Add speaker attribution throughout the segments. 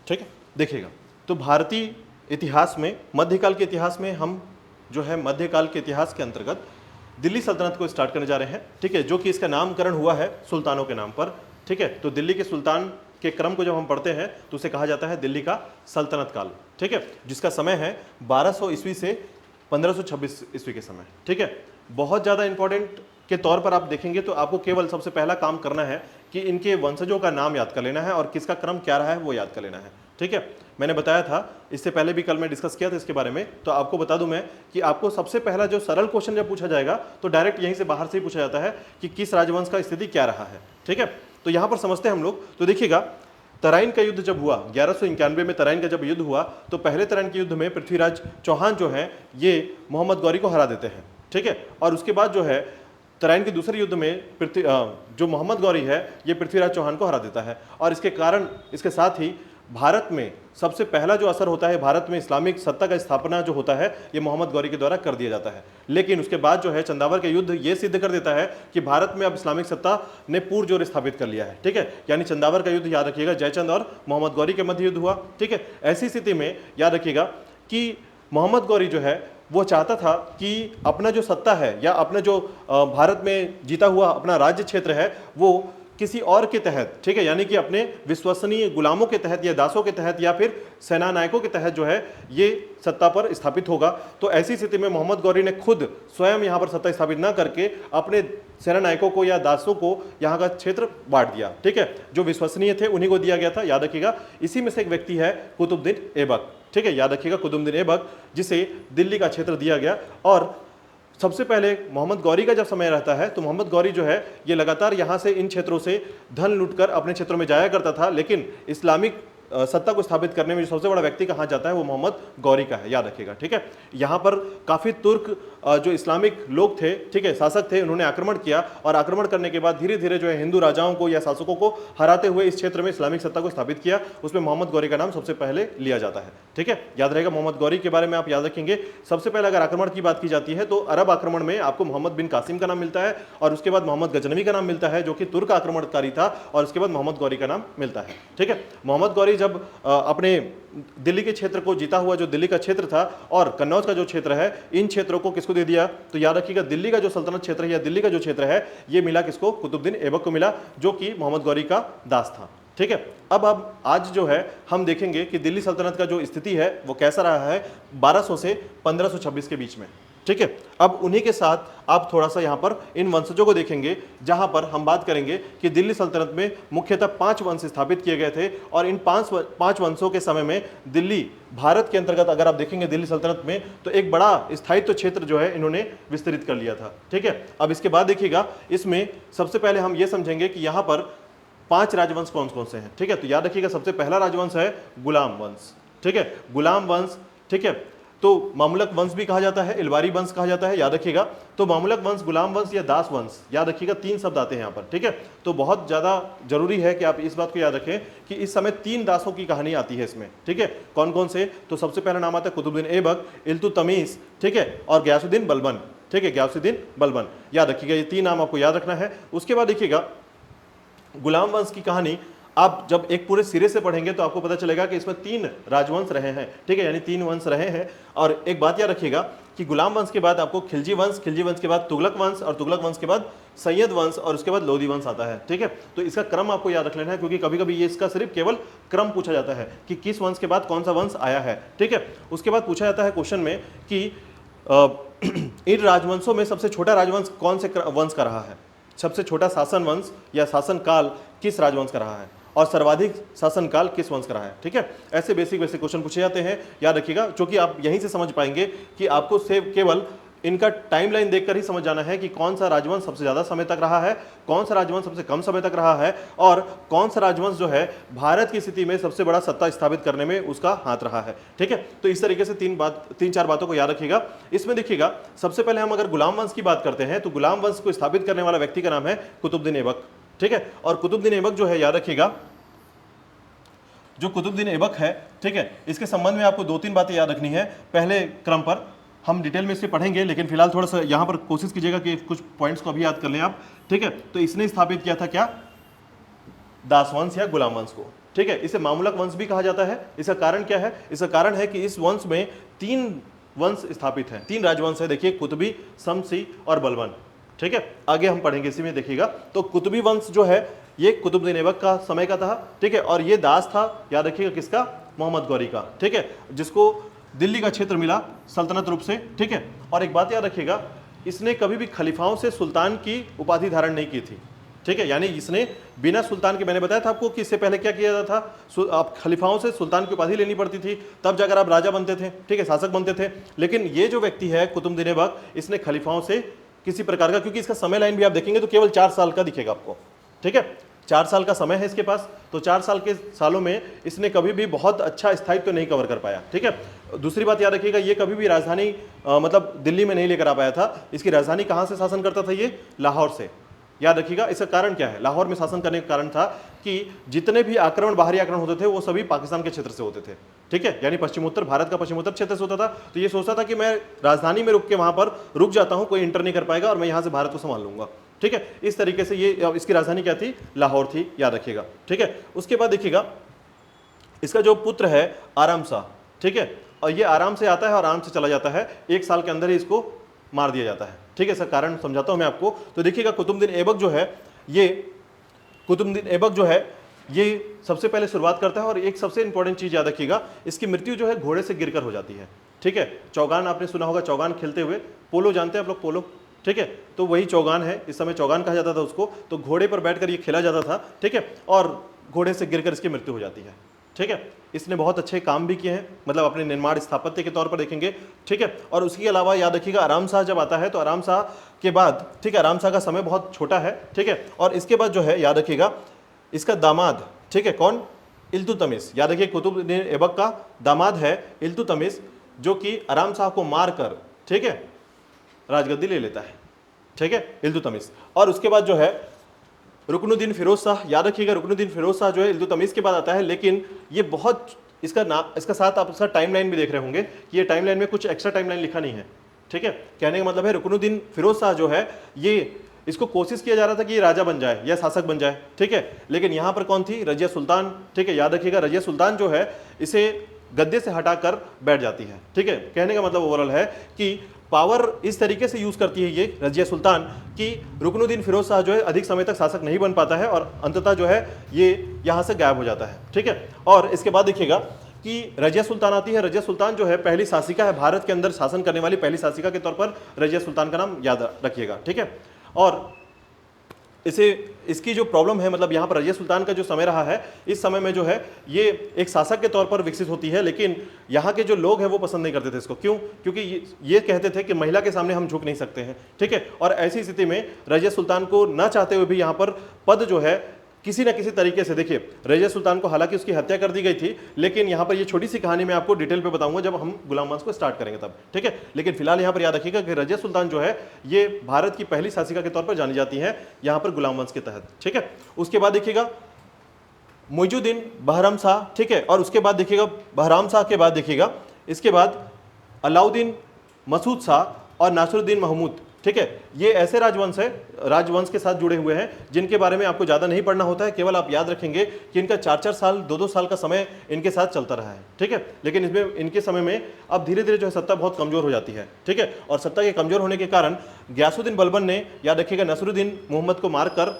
Speaker 1: ठीक है, देखिएगा तो भारतीय इतिहास में, मध्यकाल के इतिहास में हम जो है मध्यकाल के इतिहास के अंतर्गत दिल्ली सल्तनत को स्टार्ट करने जा रहे हैं। ठीक है, जो कि इसका नामकरण हुआ है सुल्तानों के नाम पर। ठीक है, तो दिल्ली के सुल्तान के क्रम को जब हम पढ़ते हैं तो उसे कहा जाता है दिल्ली का सल्तनत काल। ठीक है, जिसका समय है 1200 ईस्वी से 1526 ईस्वी के समय। ठीक है, बहुत ज़्यादा इंपॉर्टेंट के तौर पर आप देखेंगे तो आपको केवल सबसे पहला काम करना है कि इनके वंशजों का नाम याद कर लेना है और किसका क्रम क्या रहा है वो याद कर लेना है। ठीक है, मैंने बताया था इससे पहले भी, कल मैं डिस्कस किया था इसके बारे में, तो आपको बता दूं मैं कि आपको सबसे पहला जो सरल क्वेश्चन जब पूछा जाएगा तो डायरेक्ट यहीं से बाहर से ही पूछा जाता है कि किस राजवंश का स्थिति क्या रहा है। ठीक है, तो यहां पर समझते हैं हम लोग। तो देखिएगा, तराइन का युद्ध जब हुआ 1191 में, तराइन का जब युद्ध हुआ तो पहले तराइन के युद्ध में पृथ्वीराज चौहान जो है ये मोहम्मद गौरी को हरा देते हैं। ठीक है, और उसके बाद जो है तराइन के दूसरे युद्ध में जो मोहम्मद गौरी है ये पृथ्वीराज चौहान को हरा देता है। और इसके कारण, इसके साथ ही भारत में सबसे पहला जो असर होता है, भारत में इस्लामिक सत्ता का स्थापना जो होता है ये मोहम्मद गौरी के द्वारा कर दिया जाता है। लेकिन उसके बाद जो है चंदावर का युद्ध ये सिद्ध कर देता है कि भारत में अब इस्लामिक सत्ता ने पुरजोर स्थापित कर लिया है। ठीक है, यानी चंदावर का युद्ध याद रखिएगा, जयचंद और मोहम्मद गौरी के मध्य युद्ध हुआ। ठीक है, ऐसी स्थिति में याद रखिएगा कि मोहम्मद गौरी जो है वो चाहता था कि अपना जो सत्ता है या अपना जो भारत में जीता हुआ अपना राज्य क्षेत्र है वो किसी और के तहत, ठीक है, यानी कि अपने विश्वसनीय गुलामों के तहत या दासों के तहत या फिर सेना नायकों के तहत जो है ये सत्ता पर स्थापित होगा। तो ऐसी स्थिति में मोहम्मद गौरी ने खुद स्वयं यहाँ पर सत्ता स्थापित न करके अपने सेना नायकों को या दासों को यहाँ का क्षेत्र बांट दिया। ठीक है, जो विश्वसनीय थे उन्हीं को दिया गया था, याद रखिएगा। इसी में से एक व्यक्ति है कुतुबुद्दीन ऐबक। ठीक है, याद रखिएगा, कुतुबुद्दीन ऐबक, जिसे दिल्ली का क्षेत्र दिया गया। और सबसे पहले मोहम्मद गौरी का जब समय रहता है तो मोहम्मद गौरी जो है ये लगातार यहाँ से इन क्षेत्रों से धन लूटकर अपने क्षेत्रों में जाया करता था, लेकिन इस्लामिक सत्ता को स्थापित करने में जो सबसे बड़ा व्यक्ति कहाँ जाता है वो मोहम्मद गौरी का है, याद रखिएगा। ठीक है, यहाँ पर काफ़ी तुर्क जो इस्लामिक लोग थे, ठीक है, शासक थे, उन्होंने आक्रमण किया और आक्रमण करने के बाद धीरे धीरे जो है हिंदू राजाओं को या शासकों को हराते हुए इस क्षेत्र में इस्लामिक सत्ता को स्थापित किया। उसमें मोहम्मद गौरी का नाम सबसे पहले लिया जाता है। ठीक है, याद रहेगा, मोहम्मद गौरी के बारे में आप याद रखेंगे। सबसे पहले अगर आक्रमण की बात की जाती है तो अरब आक्रमण में आपको मोहम्मद बिन कासिम का नाम मिलता है और उसके बाद मोहम्मद गजनवी का नाम मिलता है जो कि तुर्क आक्रमणकारी था, और उसके बाद मोहम्मद गौरी का नाम मिलता है। ठीक है, मोहम्मद गौरी जब अपने दिल्ली के क्षेत्र को जीता हुआ, जो दिल्ली का क्षेत्र था और कन्नौज का जो क्षेत्र है, इन क्षेत्रों को किसको दे दिया? तो याद रखिएगा, दिल्ली का जो सल्तनत क्षेत्र है या दिल्ली का जो क्षेत्र है ये मिला किसको? कुतुबुद्दीन ऐबक को मिला, जो कि मोहम्मद गौरी का दास था। ठीक है, अब आज जो है हम देखेंगे कि दिल्ली सल्तनत का जो स्थिति है वो कैसा रहा है 1200 से 1526 के बीच में। ठीक है, अब उन्हीं के साथ आप थोड़ा सा यहाँ पर इन वंशजों को देखेंगे, जहाँ पर हम बात करेंगे कि दिल्ली सल्तनत में मुख्यतः 5 वंश स्थापित किए गए थे और इन पांच वंशों के समय में दिल्ली भारत के अंतर्गत अगर आप देखेंगे दिल्ली सल्तनत में तो एक बड़ा स्थायित्व क्षेत्र जो है इन्होंने विस्तृत कर लिया था। ठीक है, अब इसके बाद देखिएगा, इसमें सबसे पहले हम ये समझेंगे कि यहाँ पर 5 राजवंश कौन कौन से हैं। ठीक है, तो याद रखिएगा, सबसे पहला राजवंश है गुलाम वंश। ठीक है, गुलाम वंश। ठीक है, तो मामलक वंश भी कहा जाता है, इलवारी वंश कहा जाता है, याद रखिएगा। तो मामलक वंश, गुलाम वंश या दास वंश, याद रखिएगा, 3 शब्द आते हैं यहाँ पर। ठीक है, तो बहुत ज़्यादा जरूरी है कि आप इस बात को याद रखें कि इस समय 3 दासों की कहानी आती है इसमें। ठीक है, कौन कौन से? तो सबसे पहला नाम आता है कुतुबुद्दीन ऐबक, इल्तुतमिश, ठीक है, और गयासुद्दीन बलबन। ठीक है, गयासुद्दीन बलबन, याद रखिएगा, ये 3 नाम आपको याद रखना है। उसके बाद देखिएगा, गुलाम वंश की कहानी आप जब एक पूरे सिरे से पढ़ेंगे तो आपको पता चलेगा कि इसमें 3 राजवंश रहे हैं। ठीक है, यानी 3 वंश रहे हैं। और एक बात याद रखिएगा कि गुलाम वंश के बाद आपको खिलजी वंश, खिलजी वंश के बाद तुगलक वंश और तुगलक वंश के बाद सैयद वंश और उसके बाद लोधी वंश आता है। ठीक है, तो इसका क्रम आपको याद रख लेना है, क्योंकि कभी कभी ये इसका सिर्फ केवल क्रम पूछा जाता है कि किस वंश के बाद कौन सा वंश आया है। ठीक है, उसके बाद पूछा जाता है क्वेश्चन में कि इन राजवंशों में सबसे छोटा राजवंश कौन से वंश का रहा है, सबसे छोटा शासन वंश या शासन काल किस राजवंश का रहा है, और सर्वाधिक शासनकाल किस वंश का रहा है। ठीक है, ऐसे बेसिक क्वेश्चन पूछे जाते हैं, याद रखिएगा, क्योंकि आप यहीं से समझ पाएंगे कि आपको सिर्फ केवल इनका टाइमलाइन देखकर ही समझ जाना है कि कौन सा राजवंश सबसे ज़्यादा समय तक रहा है, कौन सा राजवंश सबसे कम समय तक रहा है, और कौन सा राजवंश जो है भारत की स्थिति में सबसे बड़ा सत्ता स्थापित करने में उसका हाथ रहा है। ठीक है, तो इस तरीके से 3-4 बातों को याद रखिएगा। इसमें देखिएगा, सबसे पहले हम अगर गुलाम वंश की बात करते हैं तो गुलाम वंश को स्थापित करने वाला व्यक्ति का नाम है कुतुबुद्दीन ऐबक। ठीक है, और कुतुबुद्दीन ऐबक जो है, याद रखिएगा, जो कुतुबुद्दीन ऐबक है, ठीक है, इसके संबंध में आपको 2-3 बातें याद रखनी है। पहले क्रम पर हम डिटेल में इसे पढ़ेंगे, लेकिन फिलहाल थोड़ा सा यहाँ पर कोशिश कीजिएगा कि कुछ पॉइंट्स को अभी याद कर लें आप। ठीक है, तो इसने स्थापित किया था क्या? दासवंश या गुलाम वंश को। ठीक है, इसे मामूलक वंश भी कहा जाता है। इसका कारण क्या है? इसका कारण है कि इस वंश में 3 वंश स्थापित हैं, 3 राजवंश है। देखिए कुतुबी, शमसी और बलबन। ठीक है, आगे हम पढ़ेंगे इसी में देखिएगा। तो कुतुबी वंश जो है ये कुतुबुद्दीन ऐबक का समय का था। ठीक है, और ये दास था, याद रखिएगा किसका? मोहम्मद गौरी का। ठीक है, जिसको दिल्ली का क्षेत्र मिला सल्तनत रूप से। ठीक है, और एक बात याद रखिएगा, इसने कभी भी खलीफाओं से सुल्तान की उपाधि धारण नहीं की थी। ठीक है, यानी इसने बिना सुल्तान के, मैंने बताया था आपको कि इससे पहले क्या किया जाता था, आप खलीफाओं से सुल्तान की उपाधि लेनी पड़ती थी, तब जाकर आप राजा बनते थे। ठीक है, शासक बनते थे। लेकिन ये जो व्यक्ति है कुतुबुद्दीन ऐबक, इसने खलीफाओं से किसी प्रकार का, क्योंकि इसका समय लाइन भी आप देखेंगे तो केवल 4 साल का दिखेगा आपको। ठीक है, 4 साल का समय है इसके पास, तो 4 साल के सालों में इसने कभी भी बहुत अच्छा स्थायित्व तो नहीं कवर कर पाया। ठीक है, दूसरी बात याद रखिएगा, ये कभी भी राजधानी मतलब दिल्ली में नहीं लेकर आ पाया था। इसकी राजधानी कहाँ से शासन करता था? ये लाहौर से। याद रखिएगा, इसका कारण क्या है? लाहौर में शासन करने का कारण था कि जितने भी आक्रमण, बाहरी आक्रमण होते थे, वो सभी पाकिस्तान के क्षेत्र से होते थे। ठीक है, यानी पश्चिमोत्तर, भारत का पश्चिमोत्तर क्षेत्र से होता था। तो ये सोचता था कि मैं राजधानी में रुक के वहां पर रुक जाता हूं, कोई इंटर नहीं कर पाएगा और मैं यहां से भारत को संभाल लूंगा। ठीक है, इस तरीके से ये, इसकी राजधानी क्या थी? लाहौर थी, याद रखिएगा। ठीक है, उसके बाद देखिएगा इसका जो पुत्र है आराम शाह। ठीक है, और ये आराम से आता है और आराम से चला जाता है, 1 साल के अंदर ही इसको मार दिया जाता है। ठीक है, इसका कारण समझाता हूं मैं आपको। तो देखिएगा कुतुबुद्दीन ऐबक जो है, ये कुतुबुद्दीन ऐबक जो है ये सबसे पहले शुरुआत करता है। और एक सबसे इंपॉर्टेंट चीज याद रखिएगा, इसकी मृत्यु जो है घोड़े से गिरकर हो जाती है। ठीक है, चौगान आपने सुना होगा, चौगान खेलते हुए, पोलो जानते हैं आप लोग? पोलो। ठीक है, तो वही चौगान है, इस समय चौगान कहा जाता था उसको। तो घोड़े पर बैठकर ये खेला जाता था। ठीक है, और घोड़े से गिरकर इसकी मृत्यु हो जाती है। ठीक है, इसने बहुत अच्छे काम भी किए हैं, मतलब अपने निर्माण स्थापत्य के तौर पर देखेंगे। ठीक है, और उसके अलावा याद रखिएगा आराम शाह जब आता है तो आराम शाह के बाद, ठीक है, आराम शाह का समय बहुत छोटा है। ठीक है, और इसके बाद जो है याद रखिएगा इसका दामाद, ठीक है, कौन? इल्तुतमिश। याद रखिए कुतुबुद्दीन ऐबक का दामाद है इल्तुतमिश, जो कि आराम शाह को मारकर, ठीक है, राजगद्दी ले लेता है। ठीक है, इल्तुतमिश। और उसके बाद जो है रुकनुद्दीन फिरोज शाह। याद रखिएगा रुकनुद्दीन फिरोज शाह जो है इल्तुतमिश के बाद आता है, लेकिन ये बहुत, इसका नाम, इसका साथ आप इसका टाइमलाइन भी देख रहे होंगे कि ये टाइमलाइन में कुछ एक्स्ट्रा टाइमलाइन लिखा नहीं है। ठीक है, कहने का मतलब है रुकनुद्दीन फिरोज शाह जो है, ये इसको कोशिश किया जा रहा था कि ये राजा बन जाए या शासक बन जाए। ठीक है, लेकिन यहाँ पर कौन थी? रजिया सुल्तान। ठीक है, याद रखिएगा रजिया सुल्तान जो है इसे गद्दे से हटाकर बैठ जाती है। ठीक है, कहने का मतलब ओवरऑल है कि पावर इस तरीके से यूज करती है ये रजिया सुल्तान कि रुकनुद्दीन फिरोज शाह जो है अधिक समय तक शासक नहीं बन पाता है और अंततः जो है ये यहाँ से गायब हो जाता है। ठीक है, और इसके बाद देखिएगा कि रजिया सुल्तान आती है। रजिया सुल्तान जो है पहली शासिका है, भारत के अंदर शासन करने वाली पहली शासिका के तौर पर रजिया सुल्तान का नाम याद रखिएगा। ठीक है, और इसकी जो प्रॉब्लम है, मतलब यहाँ पर रजिया सुल्तान का जो समय रहा है, इस समय में जो है ये एक शासक के तौर पर विकसित होती है, लेकिन यहाँ के जो लोग हैं वो पसंद नहीं करते थे इसको। क्यों? क्योंकि ये कहते थे कि महिला के सामने हम झुक नहीं सकते हैं। ठीक है, और ऐसी स्थिति में रजिया सुल्तान को न चाहते हुए भी यहाँ पर पद जो है किसी न किसी तरीके से, देखिए रजिया सुल्तान को हालांकि उसकी हत्या कर दी गई थी, लेकिन यहाँ पर ये छोटी सी कहानी मैं आपको डिटेल पे बताऊंगा जब हम गुलाम वंश को स्टार्ट करेंगे तब। ठीक है, लेकिन फिलहाल यहाँ पर याद रखिएगा कि रजिया सुल्तान जो है ये भारत की पहली शासिका के तौर पर जानी जाती है यहाँ पर गुलाम वंश के तहत। ठीक है, उसके बाद देखिएगा मुइजुद्दीन बहराम शाह। ठीक है, और उसके बाद देखिएगा बहराम शाह के बाद देखिएगा इसके बाद अलाउद्दीन मसूद शाह और नासिरुद्दीन महमूद। ठीक है, ये ऐसे राजवंश है, राजवंश के साथ जुड़े हुए हैं जिनके बारे में आपको ज़्यादा नहीं पढ़ना होता है, केवल आप याद रखेंगे कि इनका 4-4 साल, 2-2 साल का समय इनके साथ चलता रहा है। ठीक है, लेकिन इसमें इनके समय में अब धीरे धीरे जो है सत्ता बहुत कमजोर हो जाती है। ठीक है, और सत्ता के कमजोर होने के कारण गयासुद्दीन बलबन ने, याद रखिएगा, नसरुद्दीन मोहम्मद को मारकर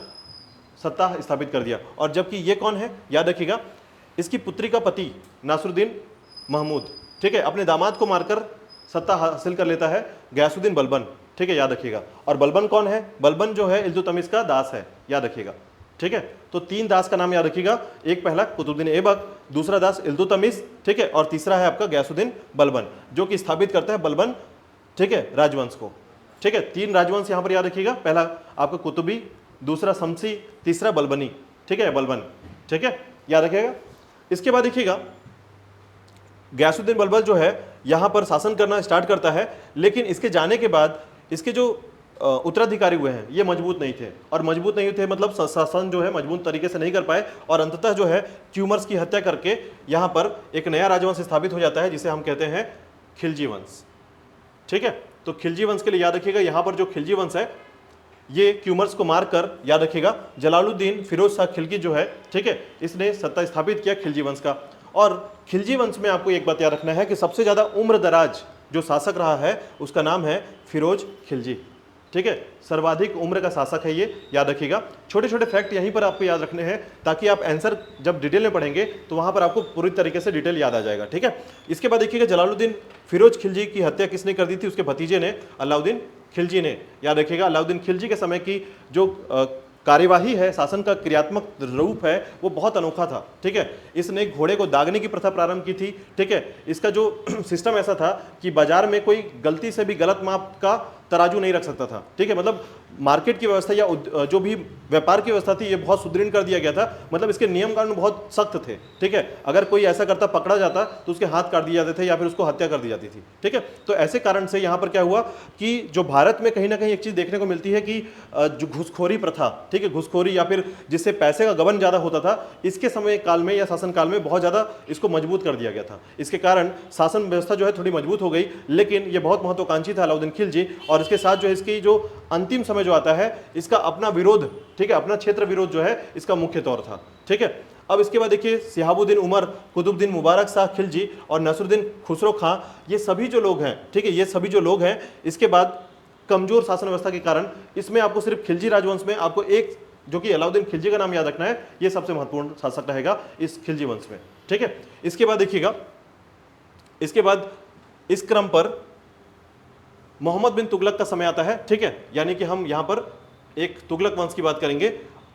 Speaker 1: सत्ता स्थापित कर दिया। और जबकि ये कौन है? याद रखिएगा इसकी पुत्री का पति नासिरुद्दीन महमूद, ठीक है, अपने दामाद को मारकर सत्ता हासिल कर लेता है गयासुद्दीन बलबन। ठीक है, याद रखिएगा। और बलबन कौन है? बलबन जो है इल्तुतमिश का दास है, याद रखिएगा। ठीक है, तो 3 दास का नाम याद रखिएगा, एक पहला कुतुबुद्दीन ऐबक, दूसरा दास इल्तुतमिश, ठीक है, और तीसरा है आपका गयासुद्दीन बलबन, जो कि स्थापित करता है बलबन, ठीक है, राजवंश को। ठीक है, 3 राजवंश यहाँ पर याद रखिएगा, पहला आपका कुतुबी, दूसरा शमसी, तीसरा बलबनी। ठीक है, बलबन। ठीक है, याद रखिएगा। इसके बाद देखिएगा गयासुद्दीन बलबन जो है यहाँ पर शासन करना स्टार्ट करता है, लेकिन इसके जाने के बाद इसके जो उत्तराधिकारी हुए हैं ये मजबूत नहीं थे, और मजबूत नहीं थे मतलब शासन जो है मजबूत तरीके से नहीं कर पाए, और अंततः जो है ट्यूमर्स की हत्या करके यहाँ पर एक नया राजवंश स्थापित हो जाता है जिसे हम कहते हैं खिलजी वंश। ठीक है, तो खिलजी वंश के लिए याद रखिएगा यहाँ पर जो खिलजी वंश है ये क्यूमर्स को मारकर, याद रखिएगा, जलालुद्दीन फिरोज शाह खिलजी जो है, ठीक है, इसने सत्ता स्थापित किया खिलजी वंश का। और खिलजी वंश में आपको एक बात याद रखना है कि सबसे ज्यादा उम्र दराज जो शासक रहा है उसका नाम है फिरोज खिलजी, ठीक है, सर्वाधिक उम्र का शासक है ये, याद रखिएगा। छोटे छोटे फैक्ट यहीं पर आपको याद रखने हैं ताकि आप आंसर जब डिटेल में पढ़ेंगे तो वहां पर आपको पूरी तरीके से डिटेल याद आ जाएगा, ठीक है। इसके बाद देखिएगा, जलालुद्दीन फिरोज खिलजी की हत्या किसने कर दी थी? उसके भतीजे ने, अलाउद्दीन खिलजी ने। याद रखिएगा, अलाउद्दीन खिलजी के समय की जो कार्यवाही है, शासन का क्रियात्मक रूप है, वो बहुत अनोखा था, ठीक है। इसने घोड़े को दागने की प्रथा प्रारंभ की थी, ठीक है। इसका जो सिस्टम ऐसा था कि बाजार में कोई गलती से भी गलत माप का तराजू नहीं रख सकता था, ठीक है। मतलब मार्केट की व्यवस्था या जो भी व्यापार की व्यवस्था थी ये बहुत सुदृढ़ कर दिया गया था। मतलब इसके नियम कानून बहुत सख्त थे, ठीक है। अगर कोई ऐसा करता पकड़ा जाता तो उसके हाथ काट दिए जाते थे या फिर उसको हत्या कर दी जाती थी, ठीक है। तो ऐसे कारण से यहाँ पर क्या हुआ कि जो भारत में कहीं ना कहीं एक चीज देखने को मिलती है कि जो घुसखोरी प्रथा, ठीक है, घुसखोरी या फिर जिससे पैसे का गबन ज्यादा होता था, इसके समय काल में या शासन काल में बहुत ज्यादा इसको मजबूत कर दिया गया था। इसके कारण शासन व्यवस्था जो है थोड़ी मजबूत हो गई। लेकिन ये बहुत महत्वाकांक्षी था अलाउद्दीन खिलजी, और इसके साथ जो है इसकी जो अंतिम समय जो आता है इसका अपना विरोध, ठीक है, अपना क्षेत्र विरोध जो है इसका मुख्य तौर था, ठीक है। अब इसके बाद देखिए, सिहाबुद्दीन उमर, कुतुबुद्दीन मुबारक शाह खिलजी और नसरुद्दीन खुसरो खां, ये सभी जो लोग हैं, ठीक है, ये सभी जो लोग हैं, इसके बाद कमजोर शासन व्यवस्था के कारण इसमें आपको सिर्फ खिलजी राजवंश में आपको एक जो कि अलाउद्दीन खिलजी का नाम याद रखना है, ये सबसे महत्वपूर्ण शासक रहेगा इस खिलजी वंश में, ठीक है। इसके बाद देखिएगा, इसके बाद इस क्रम पर मोहम्मद बिन तुगलक का समय आता है, ठीक है। यानी कि हम यहां पर एक तुगलक वंश की बात करेंगे।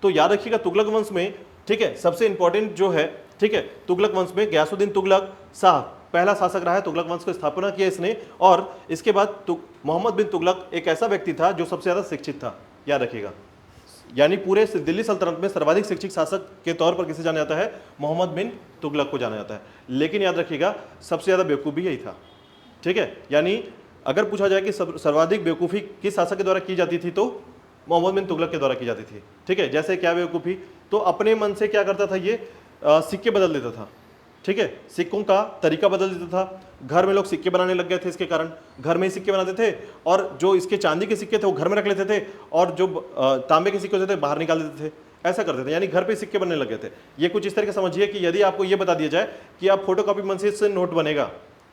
Speaker 1: तो याद रखिएगा, तुगलक वंश में, ठीक है, सबसे इंपॉर्टेंट जो है, ठीक है, तुगलक वंश में गयासुद्दीन तुगलक शाह पहला शासक रहा है। तुगलक वंश को स्थापना किया इसने। और इसके बाद मोहम्मद बिन तुगलक एक ऐसा व्यक्ति था जो सबसे ज्यादा शिक्षित था, याद रखिएगा। यानी पूरे दिल्ली सल्तनत में सर्वाधिक शिक्षित शासक के तौर पर किसे जाना जाता है? मोहम्मद बिन तुगलक को जाना जाता है। लेकिन याद रखिएगा, सबसे ज्यादा बेवकूफ भी यही था, ठीक है। यानी अगर पूछा जाए कि सर्वाधिक बेवकूफ़ी किस शासक के द्वारा की जाती थी, तो मोहम्मद बिन तुगलक के द्वारा की जाती थी, ठीक है। जैसे क्या बेवकूफ़ी? तो अपने मन से क्या करता था ये, सिक्के बदल देता था, ठीक है, सिक्कों का तरीका बदल देता था। घर में लोग सिक्के बनाने लग गए थे, इसके कारण घर में ही सिक्के बनाते थे, और जो इसके चांदी के सिक्के थे वो घर में रख लेते थे, और जो तांबे के सिक्के होते थे बाहर निकाल देते थे, ऐसा करते थे। यानी घर पे सिक्के बनने लग गए थे। ये कुछ इस तरह के समझिए कि यदि आपको ये बता दिया जाए कि आप फोटोकॉपी मशीन से नोट बनेगा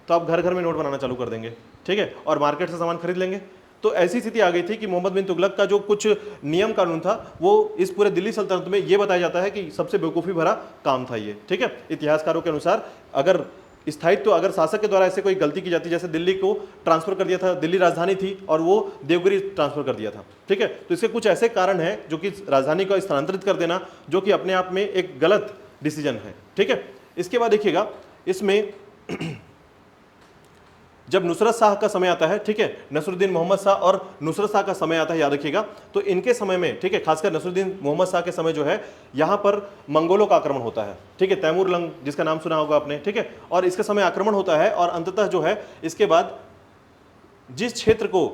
Speaker 1: तो आप घर घर में नोट बनाना चालू कर देंगे, ठीक है, और मार्केट से सामान खरीद लेंगे। तो ऐसी स्थिति आ गई थी कि मोहम्मद बिन तुगलक का जो कुछ नियम कानून था वो इस पूरे दिल्ली सल्तनत में ये बताया जाता है कि सबसे बेवकूफ़ी भरा काम था ये, ठीक है। इतिहासकारों के अनुसार अगर स्थायित्व, अगर शासक के द्वारा ऐसे कोई गलती की जाती, जैसे दिल्ली को ट्रांसफर कर दिया था, दिल्ली राजधानी थी और वो देवगिरी ट्रांसफर कर दिया था, ठीक है। तो इसके कुछ ऐसे कारण हैं जो कि राजधानी को स्थानांतरित कर देना, जो कि अपने आप में एक गलत डिसीजन है, ठीक है। इसके बाद देखिएगा, इसमें जब नुसरत शाह का समय आता है, ठीक है, नसरुद्दीन मोहम्मद शाह और नुसरत शाह का समय आता है, याद रखिएगा। तो इनके समय में, ठीक है, खासकर नसरुद्दीन मोहम्मद शाह के समय जो है, यहाँ पर मंगोलों का आक्रमण होता है, ठीक है, तैमूर लंग जिसका नाम सुना होगा आपने, ठीक है। और इसके समय आक्रमण होता है, और अंततः जो है इसके बाद जिस क्षेत्र को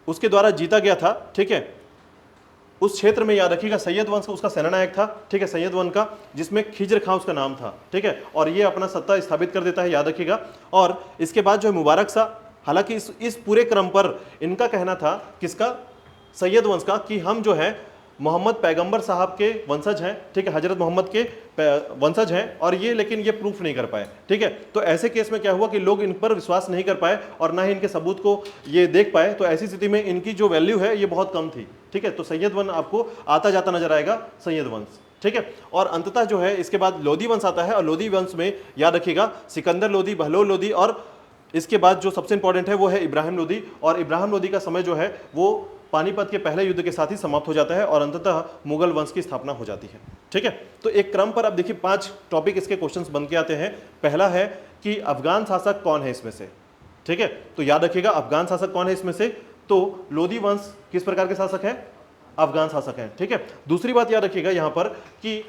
Speaker 1: उसके द्वारा जीता गया था, ठीक है, उस क्षेत्र में याद रखिएगा सैयद वंश का उसका सेनानायक था, ठीक है, सैयद वंश का, जिसमें खिज्र खां उसका नाम था, ठीक है। और ये अपना सत्ता स्थापित कर देता है, याद रखिएगा। और इसके बाद जो है मुबारक शाह, हालांकि इस पूरे क्रम पर इनका कहना था, किसका? सैयद वंश का, कि हम जो है मोहम्मद पैगंबर साहब के वंशज हैं, ठीक है, हजरत मोहम्मद के वंशज हैं, और ये लेकिन ये प्रूफ नहीं कर पाए, ठीक है। तो ऐसे केस में क्या हुआ कि लोग इन पर विश्वास नहीं कर पाए और ना ही इनके सबूत को ये देख पाए। तो ऐसी स्थिति में इनकी जो वैल्यू है ये बहुत कम थी, ठीक है। तो सैयद वंश आपको आता जाता नजर आएगा, सैयद वंश, ठीक है। और अंततः जो है इसके बाद लोधी वंश आता है, और लोधी वंश में याद रखिएगा सिकंदर लोधी, बहलोल लोधी, और इसके बाद जो सबसे इंपॉर्टेंट है वो है इब्राहिम लोधी। और इब्राहिम लोधी का समय जो है वो पानीपत के पहले युद्ध के साथ ही समाप्त हो जाता है, और अंततः मुगल वंश की स्थापना हो जाती है, ठीक है। तो एक क्रम पर अब देखिए 5 टॉपिक इसके क्वेश्चंस बन के आते हैं। पहला है कि अफगान शासक कौन है इसमें से, ठीक है। तो याद रखिएगा अफगान शासक कौन है इसमें से, तो लोधी वंश किस प्रकार के शासक हैं? अफगान शासक हैं, ठीक है। दूसरी बात याद रखिएगा यहाँ पर कि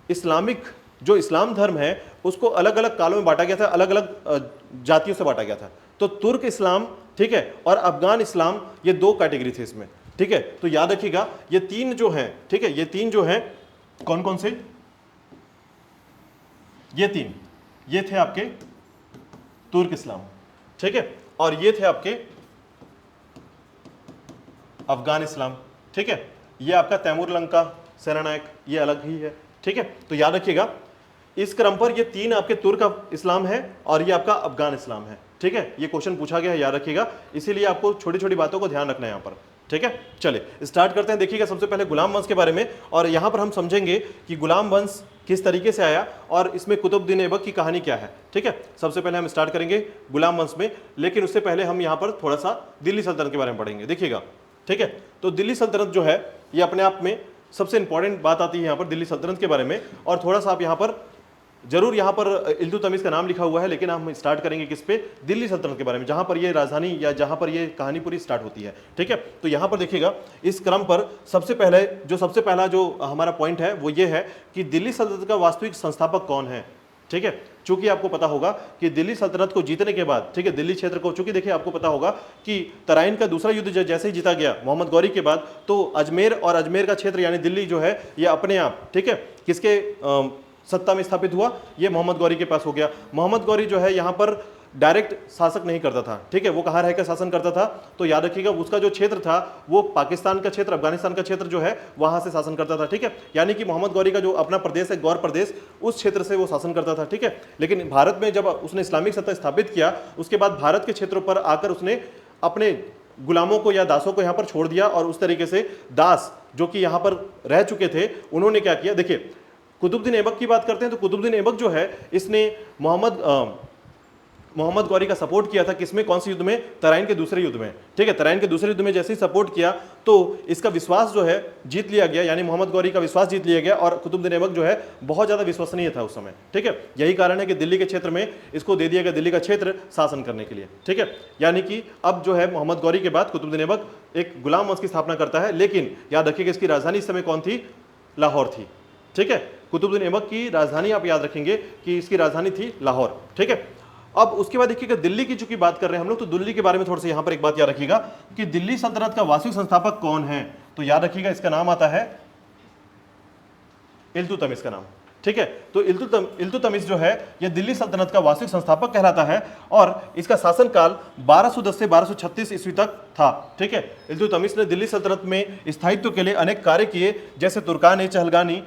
Speaker 1: इस्लामिक जो इस्लाम धर्म है उसको अलग अलग कालों में बांटा गया था, अलग अलग जातियों से बांटा गया था। तो तुर्क इस्लाम, ठीक है, और अफगान इस्लाम, ये 2 कैटेगरी थे इसमें, ठीक है। तो याद रखिएगा ये 3 जो हैं, ठीक है, ये 3 जो हैं कौन कौन से? ये 3, ये थे आपके तुर्क इस्लाम, ठीक है, और ये थे आपके अफगान इस्लाम, ठीक है, ये आपका तैमूर लंका सेनानायक, ये अलग ही है। ठीक है, तो याद रखिएगा इस क्रम पर ये 3 आपके तुर्क इस्लाम है और ये आपका अफगान इस्लाम है। ठीक है, ये क्वेश्चन पूछा गया है, याद रखिएगा, इसीलिए आपको छोटी छोटी बातों को ध्यान रखना है यहाँ पर। ठीक है, चलिए स्टार्ट करते हैं। देखिएगा सबसे पहले गुलाम वंश के बारे में, और यहाँ पर हम समझेंगे कि गुलाम वंश किस तरीके से आया और इसमें कुतुबुद्दीन ऐबक की कहानी क्या है। ठीक है, सबसे पहले हम स्टार्ट करेंगे गुलाम वंश में, लेकिन उससे पहले हम यहाँ पर थोड़ा सा दिल्ली सल्तनत के बारे में पढ़ेंगे। देखिएगा, ठीक है, तो दिल्ली सल्तनत जो है ये अपने आप में सबसे इंपॉर्टेंट बात आती है यहाँ पर दिल्ली सल्तनत के बारे में, और थोड़ा सा आप यहाँ पर जरूर यहाँ पर इल्तुतमिश का नाम लिखा हुआ है, लेकिन हम स्टार्ट करेंगे किस पे, दिल्ली सल्तनत के बारे में, जहां पर ये राजधानी या जहां पर ये कहानी पूरी स्टार्ट होती है। ठीक है, तो यहाँ पर देखिएगा इस क्रम पर सबसे पहला जो हमारा पॉइंट है वो ये है कि दिल्ली सल्तनत का वास्तविक संस्थापक कौन है। ठीक है, चूंकि आपको पता होगा कि दिल्ली सल्तनत को जीतने के बाद, ठीक है, दिल्ली क्षेत्र को, चूंकि देखिए आपको पता होगा कि तराइन का दूसरा युद्ध जैसे ही जीता गया मोहम्मद गौरी के बाद, तो अजमेर और अजमेर का क्षेत्र यानी दिल्ली जो है ये अपने आप, ठीक है, किसके सत्ता में स्थापित हुआ, ये मोहम्मद गौरी के पास हो गया। मोहम्मद गौरी जो है यहाँ पर डायरेक्ट शासक नहीं करता था। ठीक है, वो कहाँ रहकर शासन करता था, तो याद रखिएगा उसका जो क्षेत्र था वो पाकिस्तान का क्षेत्र, अफगानिस्तान का क्षेत्र जो है वहां से शासन करता था। ठीक है, यानी कि मोहम्मद गौरी का जो अपना प्रदेश है गौर प्रदेश, उस क्षेत्र से वो शासन करता था। ठीक है, लेकिन भारत में जब उसने इस्लामिक सत्ता स्थापित किया उसके बाद भारत के क्षेत्रों पर आकर उसने अपने गुलामों को या दासों को यहाँ पर छोड़ दिया, और उस तरीके से दास जो कि यहाँ पर रह चुके थे उन्होंने क्या किया, देखिए कुतुबुद्दीन ऐबक की बात करते हैं तो कुतुबुद्दीन ऐबक जो है इसने मोहम्मद गौरी का सपोर्ट किया था, किसमें, कौन से युद्ध में, तराइन के दूसरे युद्ध में। ठीक है, तराइन के दूसरे युद्ध में जैसे ही सपोर्ट किया तो इसका विश्वास जो है जीत लिया गया, यानी मोहम्मद गौरी का विश्वास जीत लिया गया, और कुतुबुद्दीन ऐबक जो है बहुत ज्यादा विश्वसनीय था उस समय। ठीक है, यही कारण है कि दिल्ली के क्षेत्र में इसको दे दिया गया, दिल्ली का क्षेत्र शासन करने के लिए। ठीक है, यानी कि अब जो है मोहम्मद गौरी के बाद कुतुबुद्दीन ऐबक एक गुलाम वंश की स्थापना करता है, लेकिन याद रखिएगा इसकी राजधानी इस समय कौन थी, लाहौर थी। ठीक है, कुतुबुद्दीन ऐबक की राजधानी आप याद रखेंगे कि इसकी राजधानी थी लाहौर। ठीक है, अब उसके बाद देखिएगा दिल्ली की चूंकि बात कर रहे हैं हम लोग, तो दिल्ली के बारे में थोड़ा सा यहां पर एक बात याद रखिएगा कि दिल्ली सल्तनत का वास्तविक संस्थापक कौन है, तो याद रखिएगा इसका नाम आता है इल्तुतमिश का नाम। ठीक है, तो इल्तुतमिश जो है ये दिल्ली सल्तनत का वास्तविक संस्थापक कहलाता है, और इसका शासनकाल 1210 से 1236 ईस्वी तक था। ठीक है, इल्तुतमिश ने दिल्ली सल्तनत में स्थायित्व के लिए अनेक कार्य किए, जैसे तुर्कानी चहलगानी,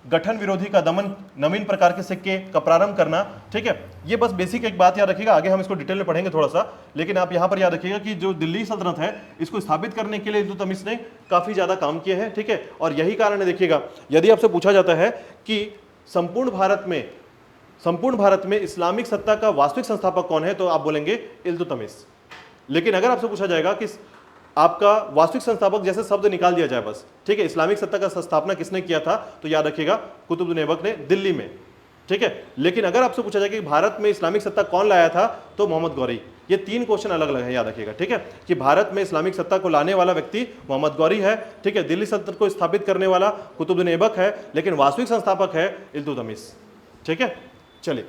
Speaker 1: गठन विरोधी का दमन, नवीन प्रकार के सिक्के का प्रारंभ करना। ठीक है, ये बस बेसिक एक बात याद रखिएगा, आगे हम इसको डिटेल में पढ़ेंगे थोड़ा सा, लेकिन आप यहां पर याद रखिएगा कि जो दिल्ली सल्तनत है इसको स्थापित करने के लिए इल्तुतमिश ने काफी ज्यादा काम किए हैं। ठीक है, और यही कारण है, देखिएगा यदि आपसे पूछा जाता है कि संपूर्ण भारत में इस्लामिक सत्ता का वास्तविक संस्थापक कौन है, तो आप बोलेंगे इल्तुतमिश। लेकिन अगर आपसे पूछा जाएगा कि आपका वास्तविक संस्थापक जैसे शब्द निकाल दिया जाए बस, ठीक है, इस्लामिक सत्ता का स्थापना किसने किया था, तो याद रखिएगा कुतुबुद्दीन ऐबक ने दिल्ली में। ठीक है, लेकिन अगर आपसे पूछा जाए कि भारत में इस्लामिक सत्ता कौन लाया था, तो मोहम्मद गौरी। ये 3 क्वेश्चन अलग अलग है, याद रखिएगा। ठीक है, कि भारत में इस्लामिक सत्ता को लाने वाला व्यक्ति मोहम्मद गौरी है। ठीक है, दिल्ली सल्तनत को स्थापित करने वाला कुतुबुद्दीन ऐबक है, लेकिन वास्तविक संस्थापक है इल्तुतमिश। ठीक है, चलिए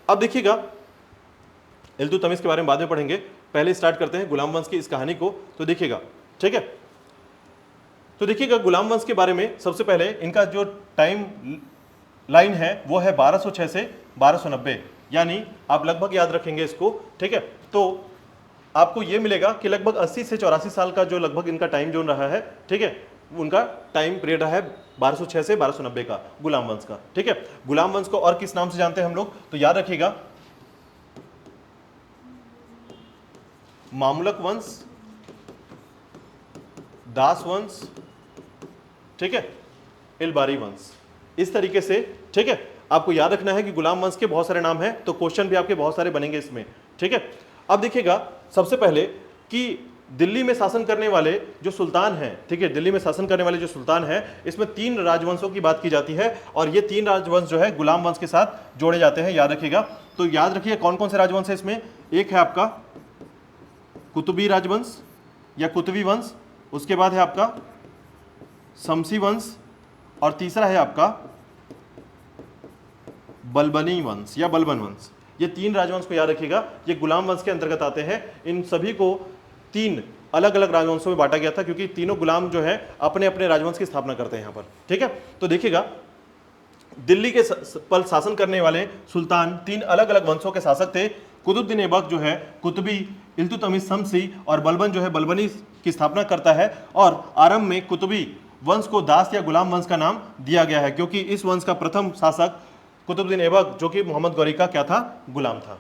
Speaker 1: अब देखिएगा इल्तुतमिश के बारे में बाद में पढ़ेंगे, पहले स्टार्ट करते हैं गुलाम वंश की इस कहानी को। तो देखिएगा, ठीक है, तो देखिएगा गुलाम वंश के बारे में सबसे पहले इनका जो टाइम लाइन है वो है 1206 से 1290, यानी आप लगभग याद रखेंगे इसको। ठीक है, तो आपको ये मिलेगा कि लगभग 80 से 84 साल का जो लगभग इनका टाइम जोन रहा है। ठीक है, उनका टाइम पीरियड रहा है 1206 से 1290 का गुलाम वंश का। ठीक है, गुलाम वंश को और किस नाम से जानते हैं हम लोग, तो याद रखिएगा मामुलक वंश, दास वंश, ठीक है, इलबारी वंश, इस तरीके से। ठीक है, आपको याद रखना है कि गुलाम वंश के बहुत सारे नाम हैं, तो क्वेश्चन भी आपके बहुत सारे बनेंगे इसमें। ठीक है, अब देखिएगा सबसे पहले कि दिल्ली में शासन करने वाले जो सुल्तान हैं, ठीक है, दिल्ली में शासन करने वाले जो सुल्तान हैं, इसमें 3 राजवंशों की बात की जाती है, और ये 3 राजवंश जो है गुलाम वंश के साथ जोड़े जाते हैं, याद रखिएगा। तो याद रखिए कौन कौन से राजवंश है इसमें, एक है आपका कुतुबी राजवंश या कुतुबी वंश, उसके बाद है आपका शमसी वंश, और तीसरा है आपका बलबनी वंश या बलबन वंश। ये 3 राजवंश को याद रखिएगा, ये गुलाम वंश के अंतर्गत आते हैं। इन सभी को 3 अलग अलग राजवंशों में बांटा गया था, क्योंकि तीनों गुलाम जो है अपने अपने राजवंश की स्थापना करते हैं यहाँ पर। ठीक है, तो देखिएगा दिल्ली के पर शासन करने वाले सुल्तान 3 अलग अलग वंशों के शासक थे। कुतुबुद्दीन ऐबक जो है कुतुबी इल्तुतमिश शमसी और बलबन जो है बलबनी की स्थापना करता है। और आरंभ में कुतुबी वंश को दास या गुलाम वंश का नाम दिया गया है, क्योंकि इस वंश का प्रथम शासक कुतुबुद्दीन ऐबक जो कि मोहम्मद गौरी का क्या था, गुलाम था।